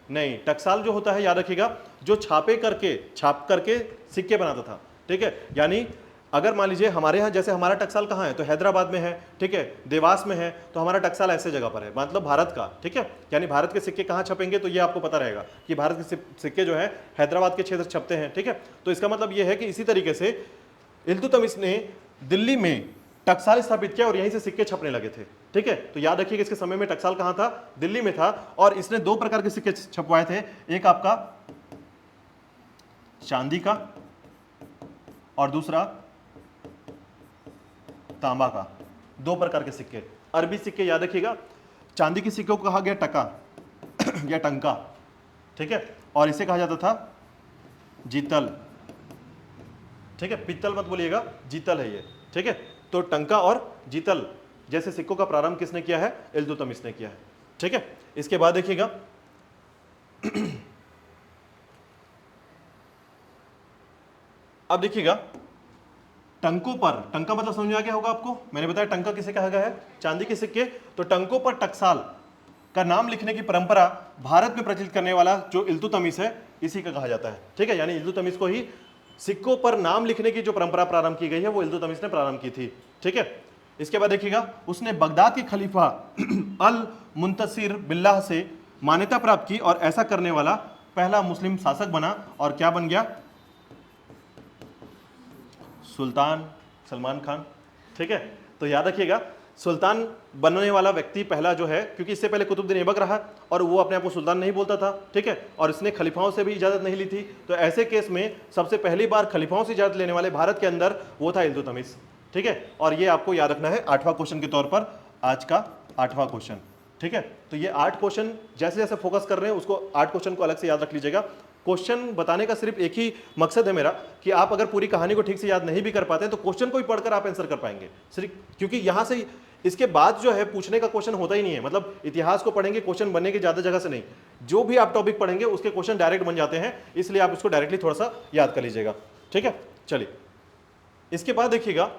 Speaker 1: नहीं, टकसाल जो होता है याद रखिएगा, जो छाप करके सिक्के बनाता था, ठीक है। यानी अगर मान लीजिए हमारे यहाँ, जैसे हमारा टकसाल कहाँ है, तो हैदराबाद में है, ठीक है, देवास में है, तो हमारा टकसाल ऐसे जगह पर है, मतलब भारत का, ठीक है। यानी भारत के सिक्के कहाँ छपेंगे, तो ये आपको पता रहेगा कि भारत के सिक्के जो है हैदराबाद के क्षेत्र छपते हैं, ठीक है। तो इसका मतलब ये है कि इसी तरीके से इल्तुतमिश ने दिल्ली में टकसाल स्थापित किया और यहीं से सिक्के छपने लगे थे, ठीक है। तो याद रखिएगा इसके समय में टकसाल कहाँ था, दिल्ली में था, और इसने 2 प्रकार के सिक्के छपवाए थे, एक आपका चांदी का और दूसरा तांबा का, 2 प्रकार के सिक्के। अरबी सिक्के याद रखिएगा, चांदी के सिक्कों को कहा गया टका या टंका, ठीक है, और इसे कहा जाता था जीतल, ठीक है। पित्तल मत बोलिएगा, जीतल है ये, ठीक है। तो टंका और जीतल जैसे सिक्कों का प्रारंभ किसने किया है, इल्तुतमिश ने किया है, ठीक है। इसके बाद देखिएगा अब देखिएगा टंकों पर, टंका मतलब समझ में आ गया होगा आपको, मैंने बताया टंका किसे कहा गया है, चांदी के सिक्के। तो टंकों पर टकसाल का नाम लिखने की परंपरा भारत में प्रचलित करने वाला जो इल्तुतमिश है, इसी का कहा जाता है, ठीक है। यानी इल्तुतमिश को ही सिक्कों पर नाम लिखने की जो परंपरा प्रारंभ की गई है, वो इल्तुतमिश ने प्रारंभ की थी, ठीक है। इसके बाद देखिएगा उसने बगदाद के खलीफा अल मुंतसिर बिल्लाह से मान्यता प्राप्त की और ऐसा करने वाला पहला मुस्लिम शासक बना, और क्या बन गया, सुल्तान सलमान खान, ठीक है। तो याद रखिएगा सुल्तान बनने वाला व्यक्ति पहला जो है, क्योंकि इससे पहले कुतुबुद्दीन ऐबक रहा और वो अपने आप को सुल्तान नहीं बोलता था, ठीक है, और इसने खलीफाओं से भी इजाजत नहीं ली थी। तो ऐसे केस में सबसे पहली बार खलीफाओं से इजाजत लेने वाले भारत के अंदर वो था इल्तुतमिश, ठीक है। और ये आपको याद रखना है 8वां क्वेश्चन के तौर पर, आज का 8वां क्वेश्चन, ठीक है। तो ये 8 क्वेश्चन जैसे जैसे फोकस कर रहे हैं उसको 8 क्वेश्चन को अलग से याद रख लीजिएगा। क्वेश्चन बताने का सिर्फ एक ही मकसद है मेरा कि आप अगर पूरी कहानी को ठीक से याद नहीं भी कर पाते हैं तो क्वेश्चन को ही पढ़कर आप आंसर कर पाएंगे सिर्फ, क्योंकि यहां से इसके बाद जो है पूछने का क्वेश्चन होता ही नहीं है। मतलब इतिहास को पढ़ेंगे क्वेश्चन बनने की ज्यादा जगह से नहीं, जो भी आप टॉपिक पढ़ेंगे उसके क्वेश्चन डायरेक्ट बन जाते हैं, इसलिए आप इसको डायरेक्टली थोड़ा सा याद कर लीजिएगा, ठीक है। चलिए इसके बाद देखिएगा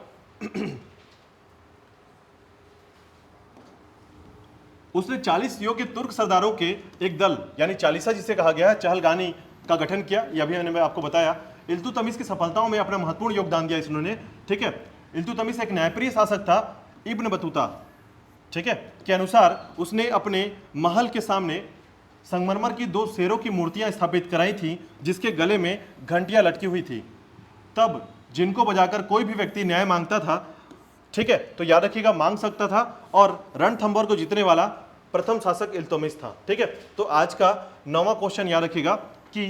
Speaker 1: उसने 40 योग्य तुर्क सरदारों के एक दल, यानी चालीसा जिसे कहा गया है, चहलगानी का गठन किया। यह अभी मैंने आपको बताया। इल्तुतमिश की सफलताओं में अपना महत्वपूर्ण योगदान दिया इन्होंने, ठीक है। इल्तुतमिश एक न्यायप्रिय शासक था। इब्न बतूता, ठीक है, के अनुसार उसने अपने महल के सामने संगमरमर की 2 शेरों की मूर्तियां स्थापित कराई थी, जिसके गले में घंटियां लटकी हुई थी। तब जिनको बजाकर कोई भी व्यक्ति न्याय मांगता था, ठीक है, तो याद रखिएगा मांग सकता था, और रणथंभौर को जीतने वाला प्रथम शासक इल्तुतमिश था, ठीक है। तो आज का 9वां क्वेश्चन याद रखिएगा कि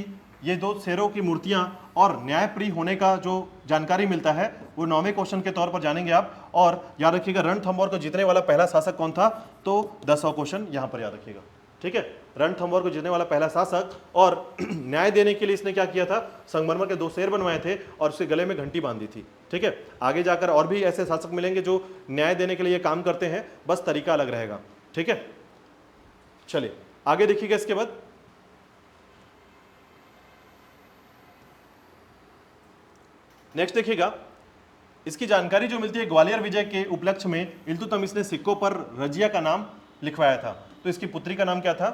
Speaker 1: ये 2 शेरों की मूर्तियां और न्यायप्रिय होने का जो जानकारी मिलता है वो 9वें क्वेश्चन के तौर पर जानेंगे आप। और याद रखिएगा रणथंभौर को जीतने वाला पहला शासक कौन था, तो 10वां क्वेश्चन यहां पर याद रखिएगा, ठीक है। रणथंभौर को जीतने वाला पहला शासक, और न्याय देने के लिए इसने क्या किया था, संगमरमर के 2 शेर बनवाए थे और उसके गले में घंटी बांधी थी, ठीक है। आगे जाकर और भी ऐसे शासक मिलेंगे जो न्याय देने के लिए काम करते हैं, बस तरीका अलग रहेगा, ठीक है। चलिए आगे देखिएगा। इसके बाद नेक्स्ट देखिएगा, इसकी जानकारी जो मिलती है ग्वालियर विजय के उपलक्ष्य में इल्तुतमिश ने सिक्कों पर रजिया का नाम लिखवाया था। तो इसकी पुत्री का नाम क्या था,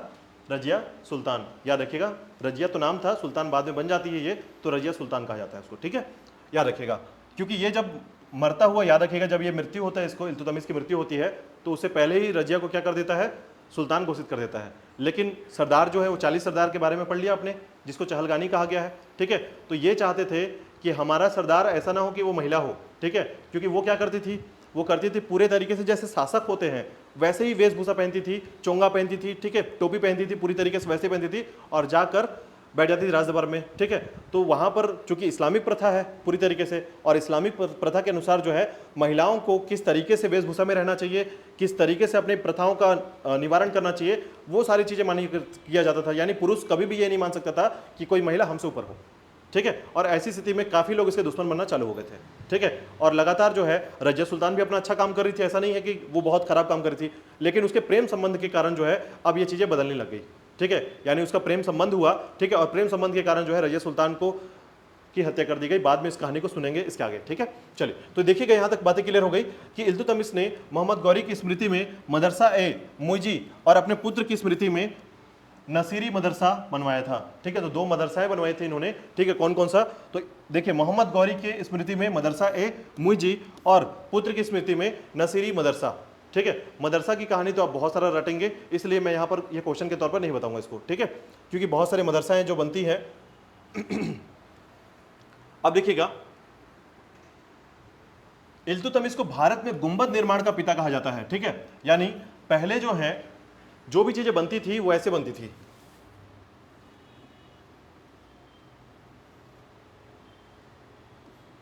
Speaker 1: रजिया सुल्तान। याद रखिएगा, रजिया तो नाम था, सुल्तान बाद में बन जाती है ये, तो रजिया सुल्तान कहा जाता है उसको, ठीक है। याद रखिएगा, क्योंकि ये जब मरता हुआ, याद रखिएगा, जब ये मृत्यु होता है, इसको इल्तुतमिश की मृत्यु होती है, तो उससे पहले ही रजिया को क्या कर देता है, सुल्तान घोषित कर देता है। लेकिन सरदार जो है वो 40 सरदार के बारे में पढ़ लिया आपने, जिसको चहलगानी कहा गया है, ठीक है। तो ये चाहते थे कि हमारा सरदार ऐसा ना हो कि वो महिला हो, ठीक है, क्योंकि वो क्या करती थी, वो करती थी पूरे तरीके से जैसे शासक होते हैं वैसे ही वेशभूषा पहनती थी, चोंगा पहनती थी, ठीक है, टोपी पहनती थी, पूरी तरीके से वैसे पहनती थी, और जाकर बैठ जाती थी राजदरबार में, ठीक है। तो वहाँ पर चूंकि इस्लामिक प्रथा है पूरी तरीके से, और इस्लामिक प्रथा के अनुसार जो है महिलाओं को किस तरीके से वेशभूषा में रहना चाहिए, किस तरीके से अपनी प्रथाओं का निवारण करना चाहिए, वो सारी चीज़ें मानी किया जाता था। यानी पुरुष कभी भी ये नहीं मान सकता था कि कोई महिला हमसे ऊपर हो, ठीक है। और ऐसी स्थिति में काफ़ी लोग इसके दुश्मन बनना चालू हो गए थे, ठीक है। और लगातार जो है रजिया सुल्तान भी अपना अच्छा काम कर रही थी, ऐसा नहीं है कि वो बहुत खराब काम कर रही थी, लेकिन उसके प्रेम संबंध के कारण जो है अब ये चीज़ें बदलने लग गई, ठीक है। यानी उसका प्रेम संबंध हुआ, ठीक है, और प्रेम संबंध के कारण जो है रजिया सुल्तान को की हत्या कर दी गई। बाद में इस कहानी को सुनेंगे इसके आगे, ठीक है। चलिए तो देखिएगा, यहाँ तक बातें क्लियर हो गई कि इल्तुतमिश ने मोहम्मद गौरी की स्मृति में मदरसा ए मुइजी और अपने पुत्र की स्मृति में नसीरी मदरसा बनवाया था। ठीक है, तो 2 मदरसाएं बनवाए थे इन्होंने। ठीक है, कौन कौन सा? तो देखिए, मोहम्मद गौरी के स्मृति में मदरसा ए मुइजी और पुत्र की स्मृति में नसीरी मदरसा। ठीक है, मदरसा की कहानी तो आप बहुत सारा रटेंगे, इसलिए मैं यहाँ पर ये क्वेश्चन के तौर पर नहीं बताऊंगा इसको। ठीक है, क्योंकि बहुत सारे मदरसाएं जो बनती हैं। अब देखिएगा, इल्तुतमिश को भारत में गुंबद निर्माण का पिता कहा जाता है। ठीक है, यानी पहले जो है जो भी चीजें बनती थी वो ऐसे बनती थी।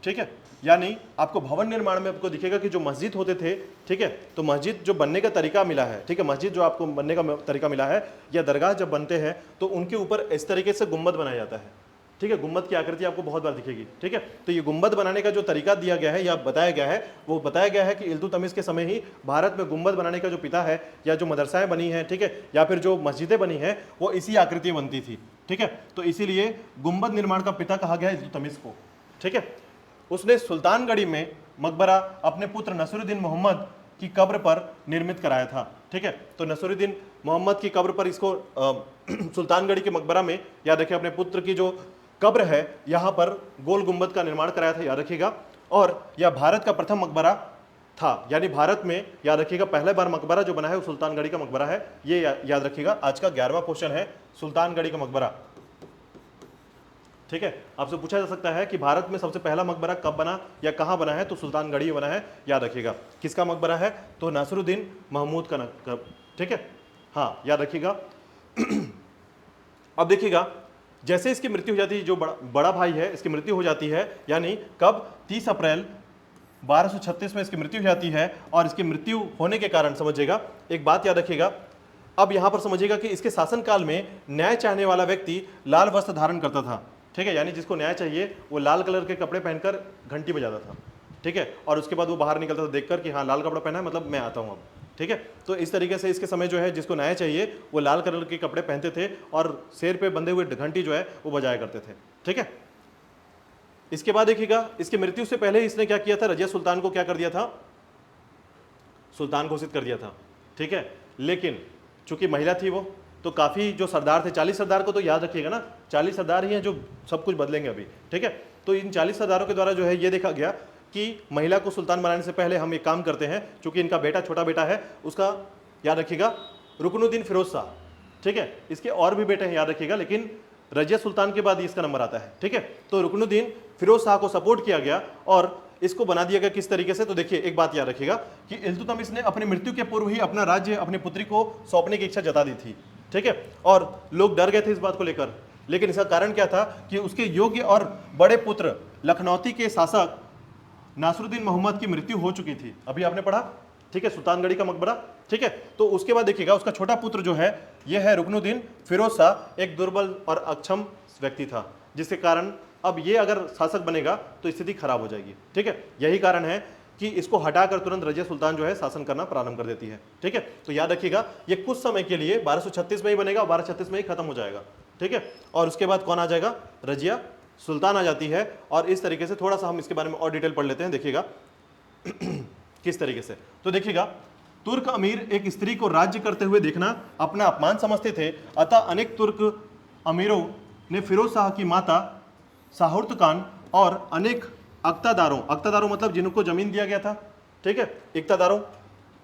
Speaker 1: ठीक है, यानी आपको भवन निर्माण में आपको दिखेगा कि जो मस्जिद होते थे, ठीक है, तो मस्जिद जो बनने का तरीका मिला है, ठीक है, मस्जिद जो आपको बनने का तरीका मिला है या दरगाह जब बनते हैं तो उनके ऊपर इस तरीके से गुंबद बनाया जाता है। ठीक है, गुंबद की आकृति आपको बहुत बार दिखेगी। ठीक है, तो ये गुंबद बनाने का जो तरीका दिया गया है या बताया गया है, वो बताया गया है कि इल्तुतमिश के समय ही भारत में गुंबद बनाने का जो पिता है या जो मदरसाएं बनी हैं, ठीक है, या फिर जो मस्जिदें बनी हैं, वो इसी आकृति बनती थी। ठीक है, तो इसीलिए गुंबद निर्माण का पिता कहा गया इल्तुतमिश को। ठीक है, उसने सुल्तानगढ़ी में मकबरा अपने पुत्र नसरुद्दीन मोहम्मद की कब्र पर निर्मित कराया था। ठीक है, तो नसरुद्दीन मोहम्मद की कब्र पर इसको सुल्तानगढ़ी के मकबरा में, याद रखिए, अपने पुत्र की जो कब्र है यहाँ पर गोल गुंबद का निर्माण कराया था, याद रखिएगा। और यह भारत का प्रथम मकबरा था, यानी भारत में, याद रखिएगा, पहले बार मकबरा जो बना है वो सुल्तानगढ़ी का मकबरा है। ये याद रखिएगा। आज का 11वां क्वेश्चन है सुल्तानगढ़ी का मकबरा। ठीक है, आपसे पूछा जा सकता है कि भारत में सबसे पहला मकबरा कब बना या कहाँ बना है, तो सुल्तानगढ़ी बना है, याद रखिएगा। किसका मकबरा है? तो नसरुद्दीन महमूद का। ठीक है, हाँ, याद रखिएगा। अब देखिएगा, जैसे इसकी मृत्यु हो जाती है, जो बड़ा भाई है, इसकी मृत्यु हो जाती है, यानी कब? 30 अप्रैल 1236 में इसकी मृत्यु हो जाती है। और इसकी मृत्यु होने के कारण समझिएगा, एक बात याद रखिएगा, अब यहां पर समझिएगा कि इसके शासनकाल में न्याय चाहने वाला व्यक्ति लाल वस्त्र धारण करता था। ठीक है, यानी जिसको न्याय चाहिए वो लाल कलर के कपड़े पहनकर घंटी बजाता था। ठीक है, और उसके बाद वो बाहर निकलता था देखकर कि हाँ, लाल कपड़ा पहना है, मतलब मैं आता हूँ अब। ठीक है, तो इस तरीके से इसके समय जो है जिसको न्याय चाहिए वो लाल कलर के कपड़े पहनते थे और सिर पे बंधे हुए घंटी जो है वो बजाया करते थे। ठीक है, इसके बाद देखिएगा, इसकी मृत्यु से पहले इसने क्या किया था? रजिया सुल्तान को क्या कर दिया था? सुल्तान घोषित कर दिया था। ठीक है, लेकिन चूंकि महिला थी वो, तो काफ़ी जो सरदार थे, 40 सरदार को तो याद रखिएगा ना, 40 सरदार ही हैं जो सब कुछ बदलेंगे अभी। ठीक है, तो इन 40 सरदारों के द्वारा जो है ये देखा गया कि महिला को सुल्तान बनाने से पहले हम एक काम करते हैं, चूंकि इनका बेटा छोटा बेटा है, उसका याद रखिएगा रुकनुद्दीन फिरोज शाह। ठीक है, इसके और भी बेटे हैं, याद रखिएगा, लेकिन रजिया सुल्तान के बाद इसका नंबर आता है। ठीक है, तो रुकनुद्दीन फिरोज शाह को सपोर्ट किया गया और इसको बना दिया गया किस तरीके से? तो देखिए, एक बात याद रखिएगा कि इल्तुतमिश ने अपनी मृत्यु के पूर्व ही अपना राज्य अपनी पुत्री को सौंपने की इच्छा जता दी थी। ठीक है, और लोग डर गए थे इस बात को लेकर, लेकिन इसका कारण क्या था कि उसके योग्य और बड़े पुत्र लखनौती के शासक नासरुद्दीन मोहम्मद की मृत्यु हो चुकी थी, अभी आपने पढ़ा। ठीक है, सुल्तानगढ़ी का मकबरा। ठीक है, तो उसके बाद देखिएगा, उसका छोटा पुत्र जो है यह है रुकनुद्दीन फिरोज शाह, एक दुर्बल और अक्षम व्यक्ति था, जिसके कारण अब ये अगर शासक बनेगा तो स्थिति खराब हो जाएगी। ठीक है, यही कारण है कि इसको हटाकर तुरंत रजिया सुल्तान जो है शासन करना प्रारंभ कर देती है। ठीक है, तो याद रखिएगा, ये कुछ समय के लिए 1236 में ही बनेगा और 1236 में ही खत्म हो जाएगा। ठीक है, और उसके बाद कौन आ जाएगा? रजिया सुल्तान आ जाती है। और इस तरीके से थोड़ा सा हम इसके बारे में और डिटेल पढ़ लेते हैं, देखिएगा किस तरीके से। तो देखिएगा, तुर्क अमीर एक स्त्री को राज्य करते हुए देखना अपना अपमान समझते थे, अतः अनेक तुर्क अमीरों ने फिरोज शाह की माता शाहुर्त खान और अनेक अक्तादारों मतलब जिनको जमीन दिया गया था, ठीक है, इक्तादारों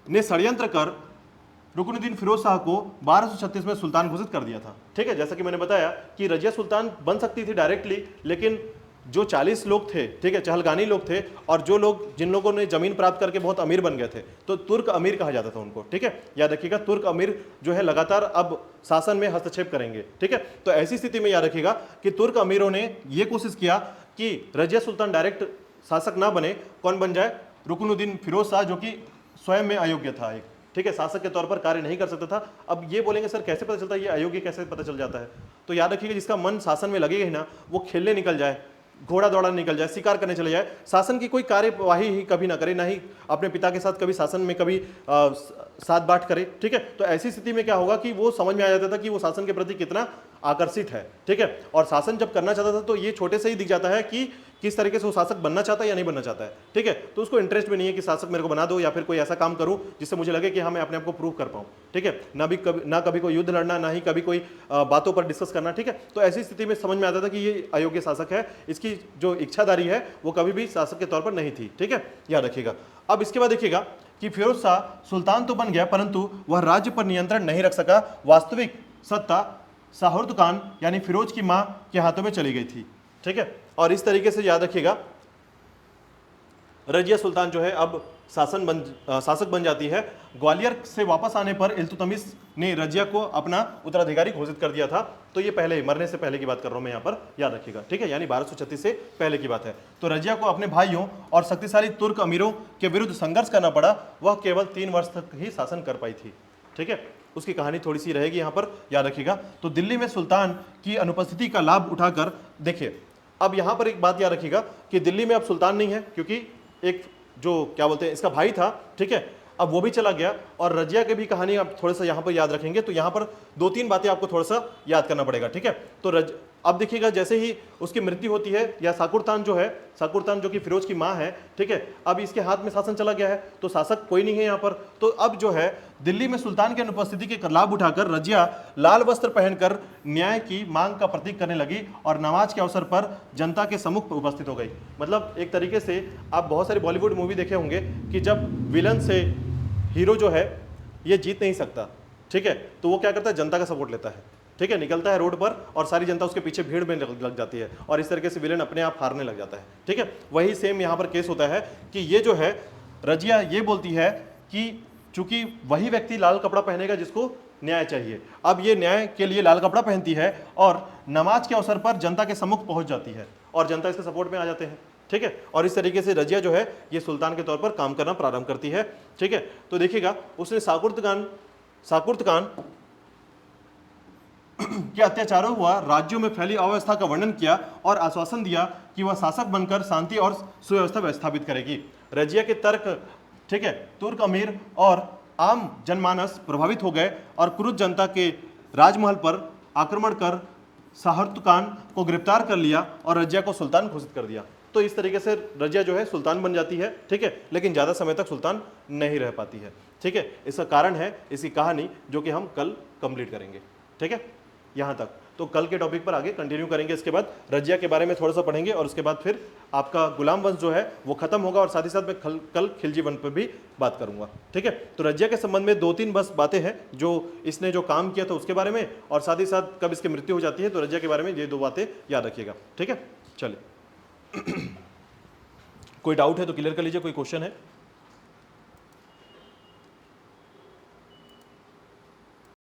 Speaker 1: ने षड्यंत्र कर रुकनुद्दीन फिरोज शाह को 1236 में सुल्तान घोषित कर दिया था। ठीक है, जैसा कि मैंने बताया कि रजिया सुल्तान बन सकती थी डायरेक्टली, लेकिन जो 40 लोग थे, ठीक है, चहलगानी लोग थे, और जो लोग जिन लोगों ने जमीन प्राप्त करके बहुत अमीर बन गए थे, तो तुर्क अमीर कहा जाता था उनको। ठीक है, याद रखिएगा, तुर्क अमीर जो है लगातार अब शासन में हस्तक्षेप करेंगे। ठीक है, तो ऐसी स्थिति में याद रखिएगा कि तुर्क अमीरों ने यह कोशिश किया कि रजिया सुल्तान डायरेक्ट शासक ना बने, कौन बन जाए? रुकनुद्दीन फिरोज शाह, जो कि स्वयं में अयोग्य था, एक, ठीक है, शासक के तौर पर कार्य नहीं कर सकता था। अब ये बोलेंगे सर कैसे पता चलता है ये अयोग्य, कैसे पता चल जाता है? तो याद रखिएगा, जिसका मन शासन में लगेगा ही ना, वो खेलने निकल जाए, घोड़ा दौड़ा निकल जाए, शिकार करने चले जाए, शासन की कोई कार्यवाही ही कभी ना करे, ना ही अपने पिता के साथ कभी शासन में कभी साथ बाट करे। ठीक है, तो ऐसी स्थिति में क्या होगा कि वो समझ में आ जाता था कि वो शासन के प्रति कितना आकर्षित है, ठीक है। और शासन जब करना चाहता था तो ये छोटे से ही दिख जाता है कि किस तरीके से वो शासक बनना चाहता है या नहीं बनना चाहता है, ठीक है। तो उसको इंटरेस्ट भी नहीं है कि शासक मेरे को बना दो या फिर कोई ऐसा काम करूं जिससे मुझे लगे कि हाँ मैं अपने आप को प्रूव कर पाऊं, ठीक है। ना कभी कोई युद्ध लड़ना, ना ही कभी कोई बातों पर डिस्कस करना, ठीक है। तो ऐसी स्थिति में समझ में आता था कि ये अयोग्य शासक है, इसकी जो इच्छाधारी है वो कभी भी शासक के तौर पर नहीं थी, ठीक है, याद रखिएगा। अब इसके बाद देखिएगा कि फिरोज शाह सुल्तान तो बन गया परंतु वह राज्य पर नियंत्रण नहीं रख सका। वास्तविक सत्ता शाहुर्द खान यानी फिरोज की मां के हाथों में चली गई थी, ठीक है। और इस तरीके से याद रखिएगा रजिया सुल्तान जो है अब शासक बन जाती है। ग्वालियर से वापस आने पर इल्तुतमिश ने रजिया को अपना उत्तराधिकारी घोषित कर दिया था। तो ये पहले मरने से पहले की बात कर रहा हूं मैं यहाँ पर, याद रखिएगा, ठीक है, यानी 1236 से पहले की बात है। तो रजिया को अपने भाइयों और शक्तिशाली तुर्क अमीरों के विरुद्ध संघर्ष करना पड़ा। वह केवल 3 वर्ष तक ही शासन कर पाई थी, ठीक है। उसकी कहानी थोड़ी सी रहेगी यहाँ पर, याद रखिएगा। तो दिल्ली में सुल्तान की अनुपस्थिति का लाभ उठाकर देखिए, अब यहाँ पर एक बात याद रखिएगा कि दिल्ली में अब सुल्तान नहीं है, क्योंकि एक जो क्या बोलते हैं इसका भाई था, ठीक है, अब वो भी चला गया। और रजिया की भी कहानी आप थोड़ा सा यहाँ पर याद रखेंगे तो यहाँ पर 2-3 बातें आपको थोड़ा सा याद करना पड़ेगा, ठीक है। तो अब देखिएगा जैसे ही उसकी मृत्यु होती है या साकुरतान जो कि फिरोज की माँ है, ठीक है, अब इसके हाथ में शासन चला गया है तो शासक कोई नहीं है यहाँ पर। तो अब जो है दिल्ली में सुल्तान की अनुपस्थिति के लाभ उठाकर रजिया लाल वस्त्र पहनकर न्याय की मांग का प्रतीक करने लगी और नमाज के अवसर पर जनता के सम्मुख उपस्थित हो गई। मतलब एक तरीके से आप बहुत सारी बॉलीवुड मूवी देखे होंगे कि जब विलन से हीरो जो है ये जीत नहीं सकता, ठीक है, तो वो क्या करता है, जनता का सपोर्ट लेता है, ठीक है, निकलता है रोड पर और सारी जनता उसके पीछे भीड़ में लग जाती है और इस तरीके से विलेन अपने आप हारने लग जाता है, ठीक है। वही सेम यहाँ पर केस होता है कि ये जो है रजिया ये बोलती है कि चूंकि वही व्यक्ति लाल कपड़ा पहनेगा जिसको न्याय चाहिए, अब ये न्याय के लिए लाल कपड़ा पहनती है और नमाज के अवसर पर जनता के सम्मुख पहुंच जाती है और जनता इसके सपोर्ट में आ जाते हैं, ठीक है। और इस तरीके से रजिया जो है ये सुल्तान के तौर पर काम करना प्रारंभ करती है, ठीक है। तो देखिएगा उसने साकुर्त खान के अत्याचारों हुआ राज्यों में फैली अव्यवस्था का वर्णन किया और आश्वासन दिया कि वह शासक बनकर शांति और सुव्यवस्था स्थापित करेगी। रजिया के तर्क, ठीक है, तुर्क अमीर और आम जनमानस प्रभावित हो गए और क्रुद्ध जनता के राजमहल पर आक्रमण कर शाहुर्द खान को गिरफ्तार कर लिया और रजिया को सुल्तान घोषित कर दिया। तो इस तरीके से रजिया जो है सुल्तान बन जाती है, ठीक है, लेकिन ज़्यादा समय तक सुल्तान नहीं रह पाती है, ठीक है। इसका कारण है इसकी कहानी जो कि हम कल कंप्लीट करेंगे, ठीक है, यहाँ तक। तो कल के टॉपिक पर आगे कंटिन्यू करेंगे। इसके बाद रजिया के बारे में थोड़ा सा पढ़ेंगे और उसके बाद फिर आपका गुलाम वंश जो है वो खत्म होगा और साथ ही साथ मैं कल खिलजी वंश पर भी बात करूंगा, ठीक है। तो रजिया के संबंध में 2-3 बस बातें हैं जो इसने जो काम किया था उसके बारे में और साथ ही साथ कब इसकी मृत्यु हो जाती है। तो रजिया के बारे में ये 2 बातें याद रखिएगा, ठीक है। चलिए कोई डाउट है तो क्लियर कर लीजिए, कोई क्वेश्चन है?